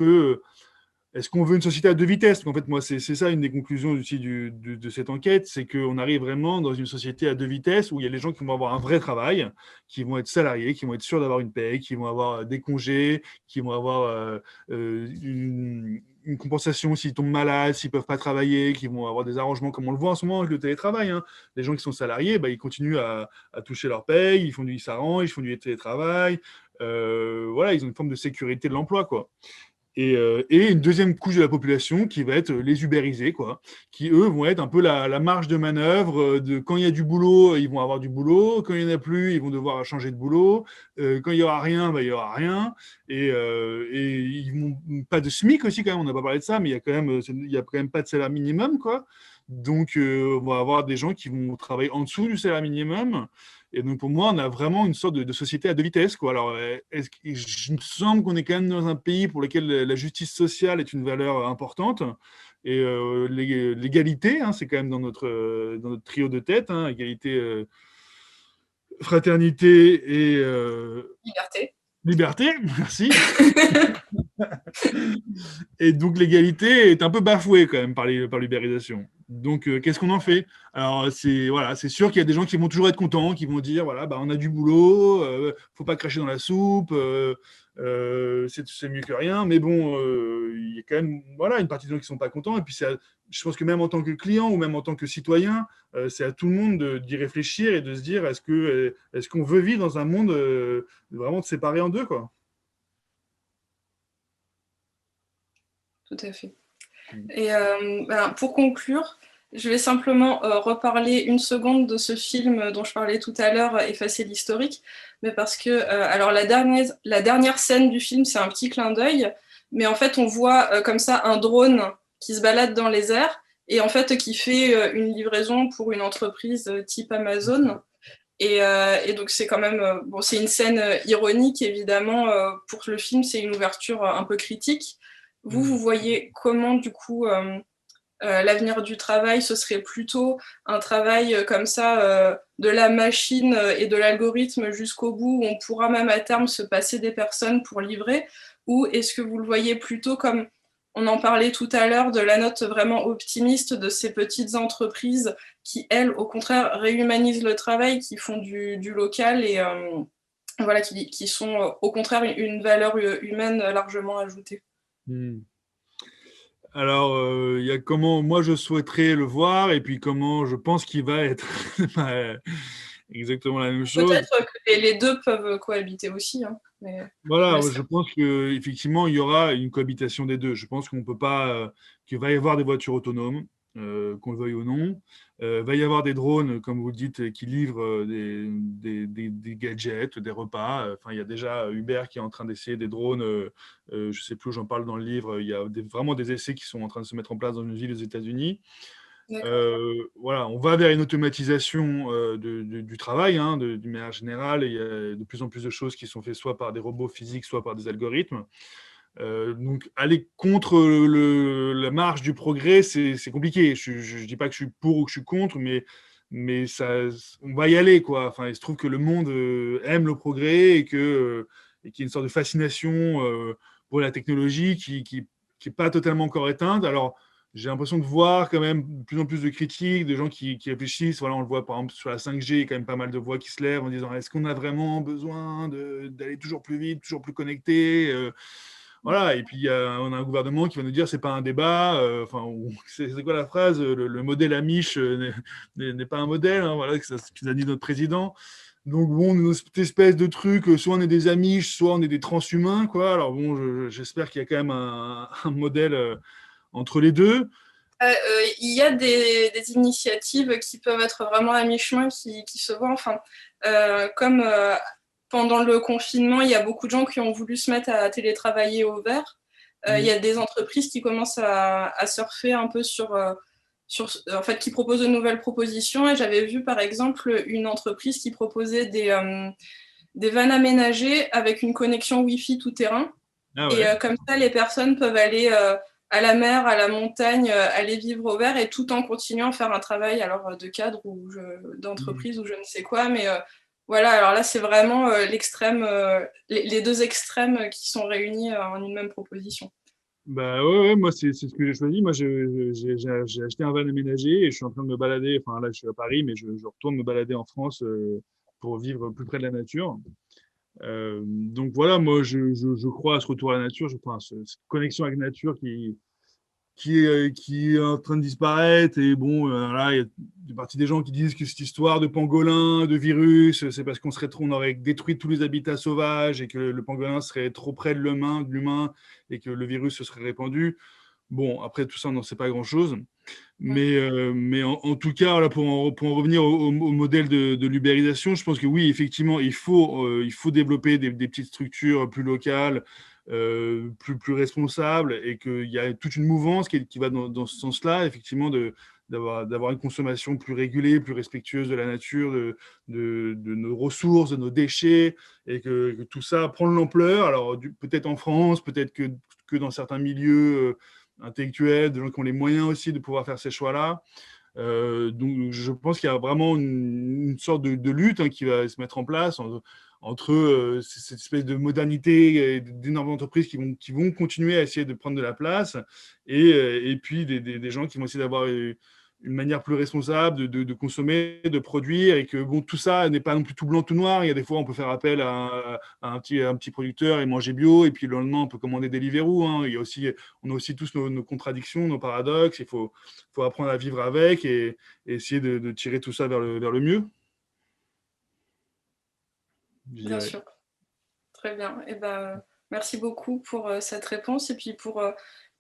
qu'on veut une société à deux vitesses? Parce qu'en fait, moi, c'est ça une des conclusions aussi de cette enquête, c'est qu'on arrive vraiment dans une société à deux vitesses où il y a les gens qui vont avoir un vrai travail, qui vont être salariés, qui vont être sûrs d'avoir une paye, qui vont avoir des congés, qui vont avoir une compensation s'ils tombent malades, s'ils peuvent pas travailler, qui vont avoir des arrangements comme on le voit en ce moment avec le télétravail, hein. Les gens qui sont salariés, ils continuent à toucher leur paye, ils s'arrangent, ils font du télétravail. Voilà, ils ont une forme de sécurité de l'emploi, quoi. Et une deuxième couche de la population qui va être les ubérisés, quoi, qui eux vont être un peu la marge de manœuvre de quand il y a du boulot, ils vont avoir du boulot, quand il n'y en a plus, ils vont devoir changer de boulot, quand il n'y aura rien, il n'y aura rien, et ils vont pas de SMIC aussi quand même, on n'a pas parlé de ça, mais il y a quand même pas de salaire minimum, quoi. Donc on va avoir des gens qui vont travailler en dessous du salaire minimum. Et donc, pour moi, on a vraiment une sorte de société à deux vitesses, quoi. Alors, je me semble qu'on est quand même dans un pays pour lequel la justice sociale est une valeur importante. Et l'égalité, hein, c'est quand même dans notre trio de tête, hein, égalité, fraternité et Liberté. liberté, merci. Et donc l'égalité est un peu bafouée quand même par l'ubérisation. Donc qu'est-ce qu'on en fait? Alors c'est sûr qu'il y a des gens qui vont toujours être contents, qui vont dire voilà on a du boulot, faut pas cracher dans la soupe, c'est mieux que rien. Mais bon, il y a quand même une partie des gens qui sont pas contents. Et puis je pense que même en tant que client ou même en tant que citoyen, c'est à tout le monde d'y réfléchir et de se dire est-ce qu'on veut vivre dans un monde vraiment séparé en deux, quoi. Tout à fait. Et pour conclure, je vais simplement reparler une seconde de ce film dont je parlais tout à l'heure, Effacer l'historique, mais parce que alors la dernière scène du film, c'est un petit clin d'œil, mais en fait on voit comme ça un drone qui se balade dans les airs et en fait qui fait une livraison pour une entreprise type Amazon. Et donc c'est quand même bon, c'est une scène ironique évidemment pour le film, c'est une ouverture un peu critique. Vous voyez comment du coup l'avenir du travail, ce serait plutôt un travail comme ça de la machine et de l'algorithme jusqu'au bout, où on pourra même à terme se passer des personnes pour livrer, ou est-ce que vous le voyez plutôt comme on en parlait tout à l'heure de la note vraiment optimiste de ces petites entreprises qui, elles, au contraire, réhumanisent le travail, qui font du local et voilà, qui sont au contraire une valeur humaine largement ajoutée. Hmm. Alors, il y a comment moi je souhaiterais le voir et puis comment je pense qu'il va être. Pas exactement la même chose. Peut-être que les deux peuvent cohabiter aussi, hein, mais je Voilà, laisse je pense que effectivement il y aura une cohabitation des deux. Je pense qu'on peut pas, qu'il va y avoir des voitures autonomes, qu'on le veuille ou non. Va y avoir des drones, comme vous le dites, qui livrent des gadgets, des repas. Enfin, il y a déjà Uber qui est en train d'essayer des drones. Je sais plus où j'en parle dans le livre. Il y a vraiment des essais qui sont en train de se mettre en place dans une ville aux États-Unis. D'accord. Voilà, on va vers une automatisation du travail, hein, d'une manière générale. Il y a de plus en plus de choses qui sont faites soit par des robots physiques, soit par des algorithmes. Donc, aller contre la marche du progrès, c'est compliqué. Je ne dis pas que je suis pour ou que je suis contre, mais ça, on va y aller, quoi. Enfin, il se trouve que le monde aime le progrès et qu'il y a une sorte de fascination pour la technologie qui est pas totalement encore éteinte. Alors, j'ai l'impression de voir quand même de plus en plus de critiques, de gens qui réfléchissent. Voilà, on le voit par exemple sur la 5G, il y a quand même pas mal de voix qui se lèvent en disant est-ce qu'on a vraiment besoin d'aller toujours plus vite, toujours plus connecté voilà, et puis on a un gouvernement qui va nous dire c'est pas un débat. Enfin, c'est quoi la phrase le modèle Amish n'est pas un modèle. Hein, voilà, ce qu'il a dit notre président. Donc bon, cette espèce de truc, soit on est des Amish, soit on est des transhumains, quoi. Alors bon, j'espère qu'il y a quand même un modèle entre les deux. Il y a des initiatives qui peuvent être vraiment à mi-chemin, qui se voient. Enfin, comme pendant le confinement, il y a beaucoup de gens qui ont voulu se mettre à télétravailler au vert. Il y a des entreprises qui commencent à surfer un peu en fait, qui proposent de nouvelles propositions. Et j'avais vu, par exemple, une entreprise qui proposait des vannes aménagées avec une connexion Wi-Fi tout terrain. Ah Et ouais. comme ça, les personnes peuvent aller à la mer, à la montagne, aller vivre au vert et tout en continuant à faire un travail alors de cadre ou d'entreprise ou je ne sais quoi. Mais voilà, alors là, c'est vraiment l'extrême, les deux extrêmes qui sont réunis en une même proposition. Bah ouais, moi c'est ce que j'ai choisi. Moi j'ai acheté un van aménagé et je suis en train de me balader. Enfin là je suis à Paris, mais je retourne me balader en France pour vivre plus près de la nature. Donc voilà, moi je crois à ce retour à la nature, je crois à cette connexion avec la nature qui est en train de disparaître. Et bon, là, il y a une partie des gens qui disent que cette histoire de pangolin, de virus, c'est parce on aurait détruit tous les habitats sauvages et que le pangolin serait trop près de l'humain et que le virus se serait répandu. Bon, après tout ça, on n'en sait pas grand-chose. Mais en tout cas, voilà, pour en revenir au modèle de l'ubérisation, je pense que oui, effectivement, il faut développer des petites structures plus locales, plus responsables, et qu'il y a toute une mouvance qui va dans ce sens-là, effectivement, d'avoir une consommation plus régulée, plus respectueuse de la nature, de nos ressources, de nos déchets, et que tout ça prend de l'ampleur. Alors, peut-être en France, peut-être que dans certains milieux intellectuels, de gens qui ont les moyens aussi de pouvoir faire ces choix-là. Donc, je pense qu'il y a vraiment une sorte de lutte qui va se mettre en place entre cette espèce de modernité d'énormes entreprises qui vont continuer à essayer de prendre de la place et puis des gens qui vont essayer d'avoir une manière plus responsable de consommer, de produire, et que bon, tout ça n'est pas non plus tout blanc, tout noir. Il y a des fois, on peut faire appel à un petit producteur et manger bio, et puis le lendemain, on peut commander Deliveroo. Hein. On a aussi tous nos contradictions, nos paradoxes. Faut apprendre à vivre avec et essayer de tirer tout ça vers le mieux, je Bien dirais. sûr, très bien. Et ben, merci beaucoup pour cette réponse et puis pour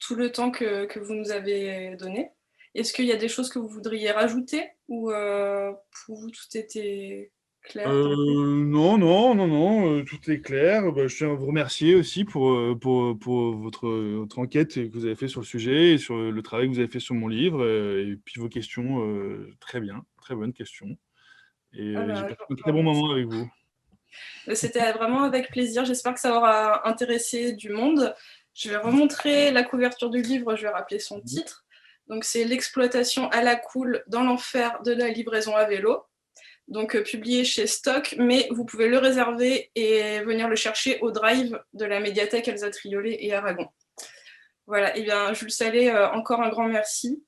tout le temps que vous nous avez donné. Est-ce qu'il y a des choses que vous voudriez rajouter ou pour vous tout était clair? Non, tout est clair. Bah, je tiens à vous remercier aussi pour votre enquête que vous avez fait sur le sujet et sur le travail que vous avez fait sur mon livre, et puis vos questions, très bien, très bonnes questions. Et Ah j'ai ben, passé un je très vous bon remercie. moment avec vous. C'était vraiment avec plaisir. J'espère que ça aura intéressé du monde. Je vais remontrer la couverture du livre, je vais rappeler son titre. Donc, c'est L'exploitation à la cool dans l'enfer de la livraison à vélo. Donc, publié chez Stock, mais vous pouvez le réserver et venir le chercher au drive de la médiathèque Elsa Triolet et Aragon. Voilà, et bien, Jules Salé, encore un grand merci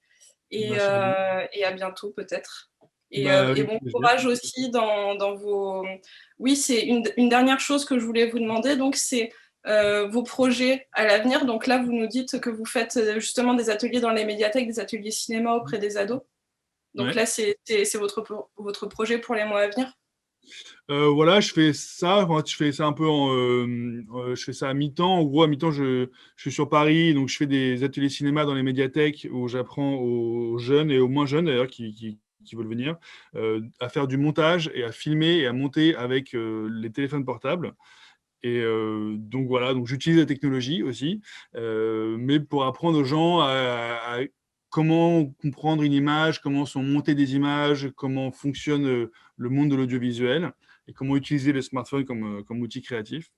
Merci à vous. et à bientôt peut-être. Bah, Et avec bon plaisir. courage aussi dans vos... Oui, c'est une dernière chose que je voulais vous demander, donc c'est vos projets à l'avenir. Donc là, vous nous dites que vous faites justement des ateliers dans les médiathèques, des ateliers cinéma auprès des ados. Donc Ouais. là, c'est votre projet pour les mois à venir. Voilà, je fais ça. Enfin, je fais ça un peu je fais ça à mi-temps. En gros, à mi-temps, je suis sur Paris, donc je fais des ateliers cinéma dans les médiathèques où j'apprends aux jeunes et aux moins jeunes d'ailleurs qui veulent venir à faire du montage et à filmer et à monter avec les téléphones portables. Et donc voilà, donc j'utilise la technologie aussi, mais pour apprendre aux gens comment comprendre une image, comment sont montées des images, comment fonctionne le monde de l'audiovisuel et comment utiliser le smartphone comme outil créatif.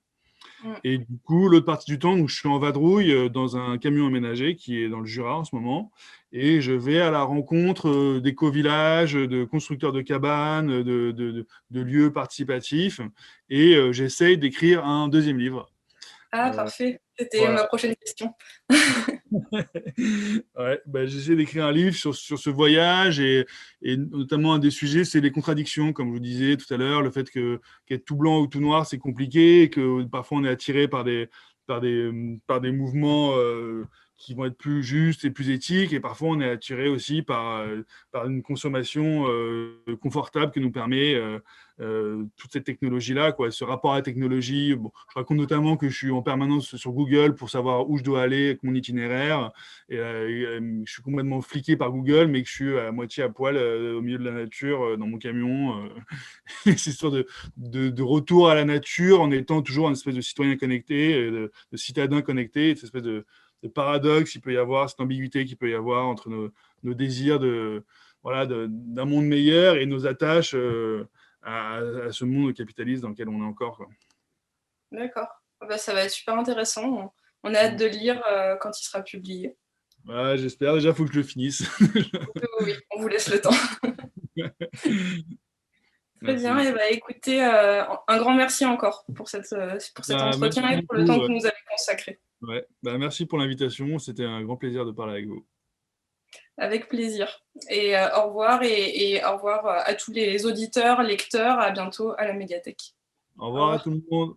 Mm. Et du coup, l'autre partie du temps, donc, je suis en vadrouille dans un camion aménagé qui est dans le Jura en ce moment. Et je vais à la rencontre d'éco-villages, de constructeurs de cabanes, de lieux participatifs. Et j'essaye d'écrire un deuxième livre. Ah, parfait. C'était Voilà. ma prochaine question. Ouais, bah, j'essaie d'écrire un livre sur ce voyage et notamment un des sujets, c'est les contradictions, comme je vous disais tout à l'heure, le fait qu'être tout blanc ou tout noir, c'est compliqué, et que parfois on est attiré par des mouvements qui vont être plus justes et plus éthiques, et parfois on est attiré aussi par une consommation confortable que nous permet toute cette technologie-là, quoi, ce rapport à la technologie. Bon, je raconte notamment que je suis en permanence sur Google pour savoir où je dois aller avec mon itinéraire. Je suis complètement fliqué par Google, mais que je suis à moitié à poil au milieu de la nature dans mon camion. C'est histoire de retour à la nature en étant toujours un espèce de citoyen connecté, de citadin connecté, cette espèce de paradoxe qu'il peut y avoir, cette ambiguïté qu'il peut y avoir entre nos désirs voilà, d'un monde meilleur et nos attaches à ce monde capitaliste dans lequel on est encore, quoi. D'accord. Ah bah, ça va être super intéressant. On a hâte de lire quand il sera publié. Ouais, j'espère. Déjà, il faut que je le finisse. Oui, oui, on vous laisse le temps. Très bien. Merci. Et bah, écoutez, un grand merci encore pour cet Bah, merci entretien et pour le beaucoup. temps que Ouais. vous nous avez consacré. Ouais. Bah, merci pour l'invitation. C'était un grand plaisir de parler avec vous. Avec plaisir. Et au revoir et au revoir à tous les auditeurs, lecteurs. À bientôt à la médiathèque. Au Au revoir à tout revoir. le monde.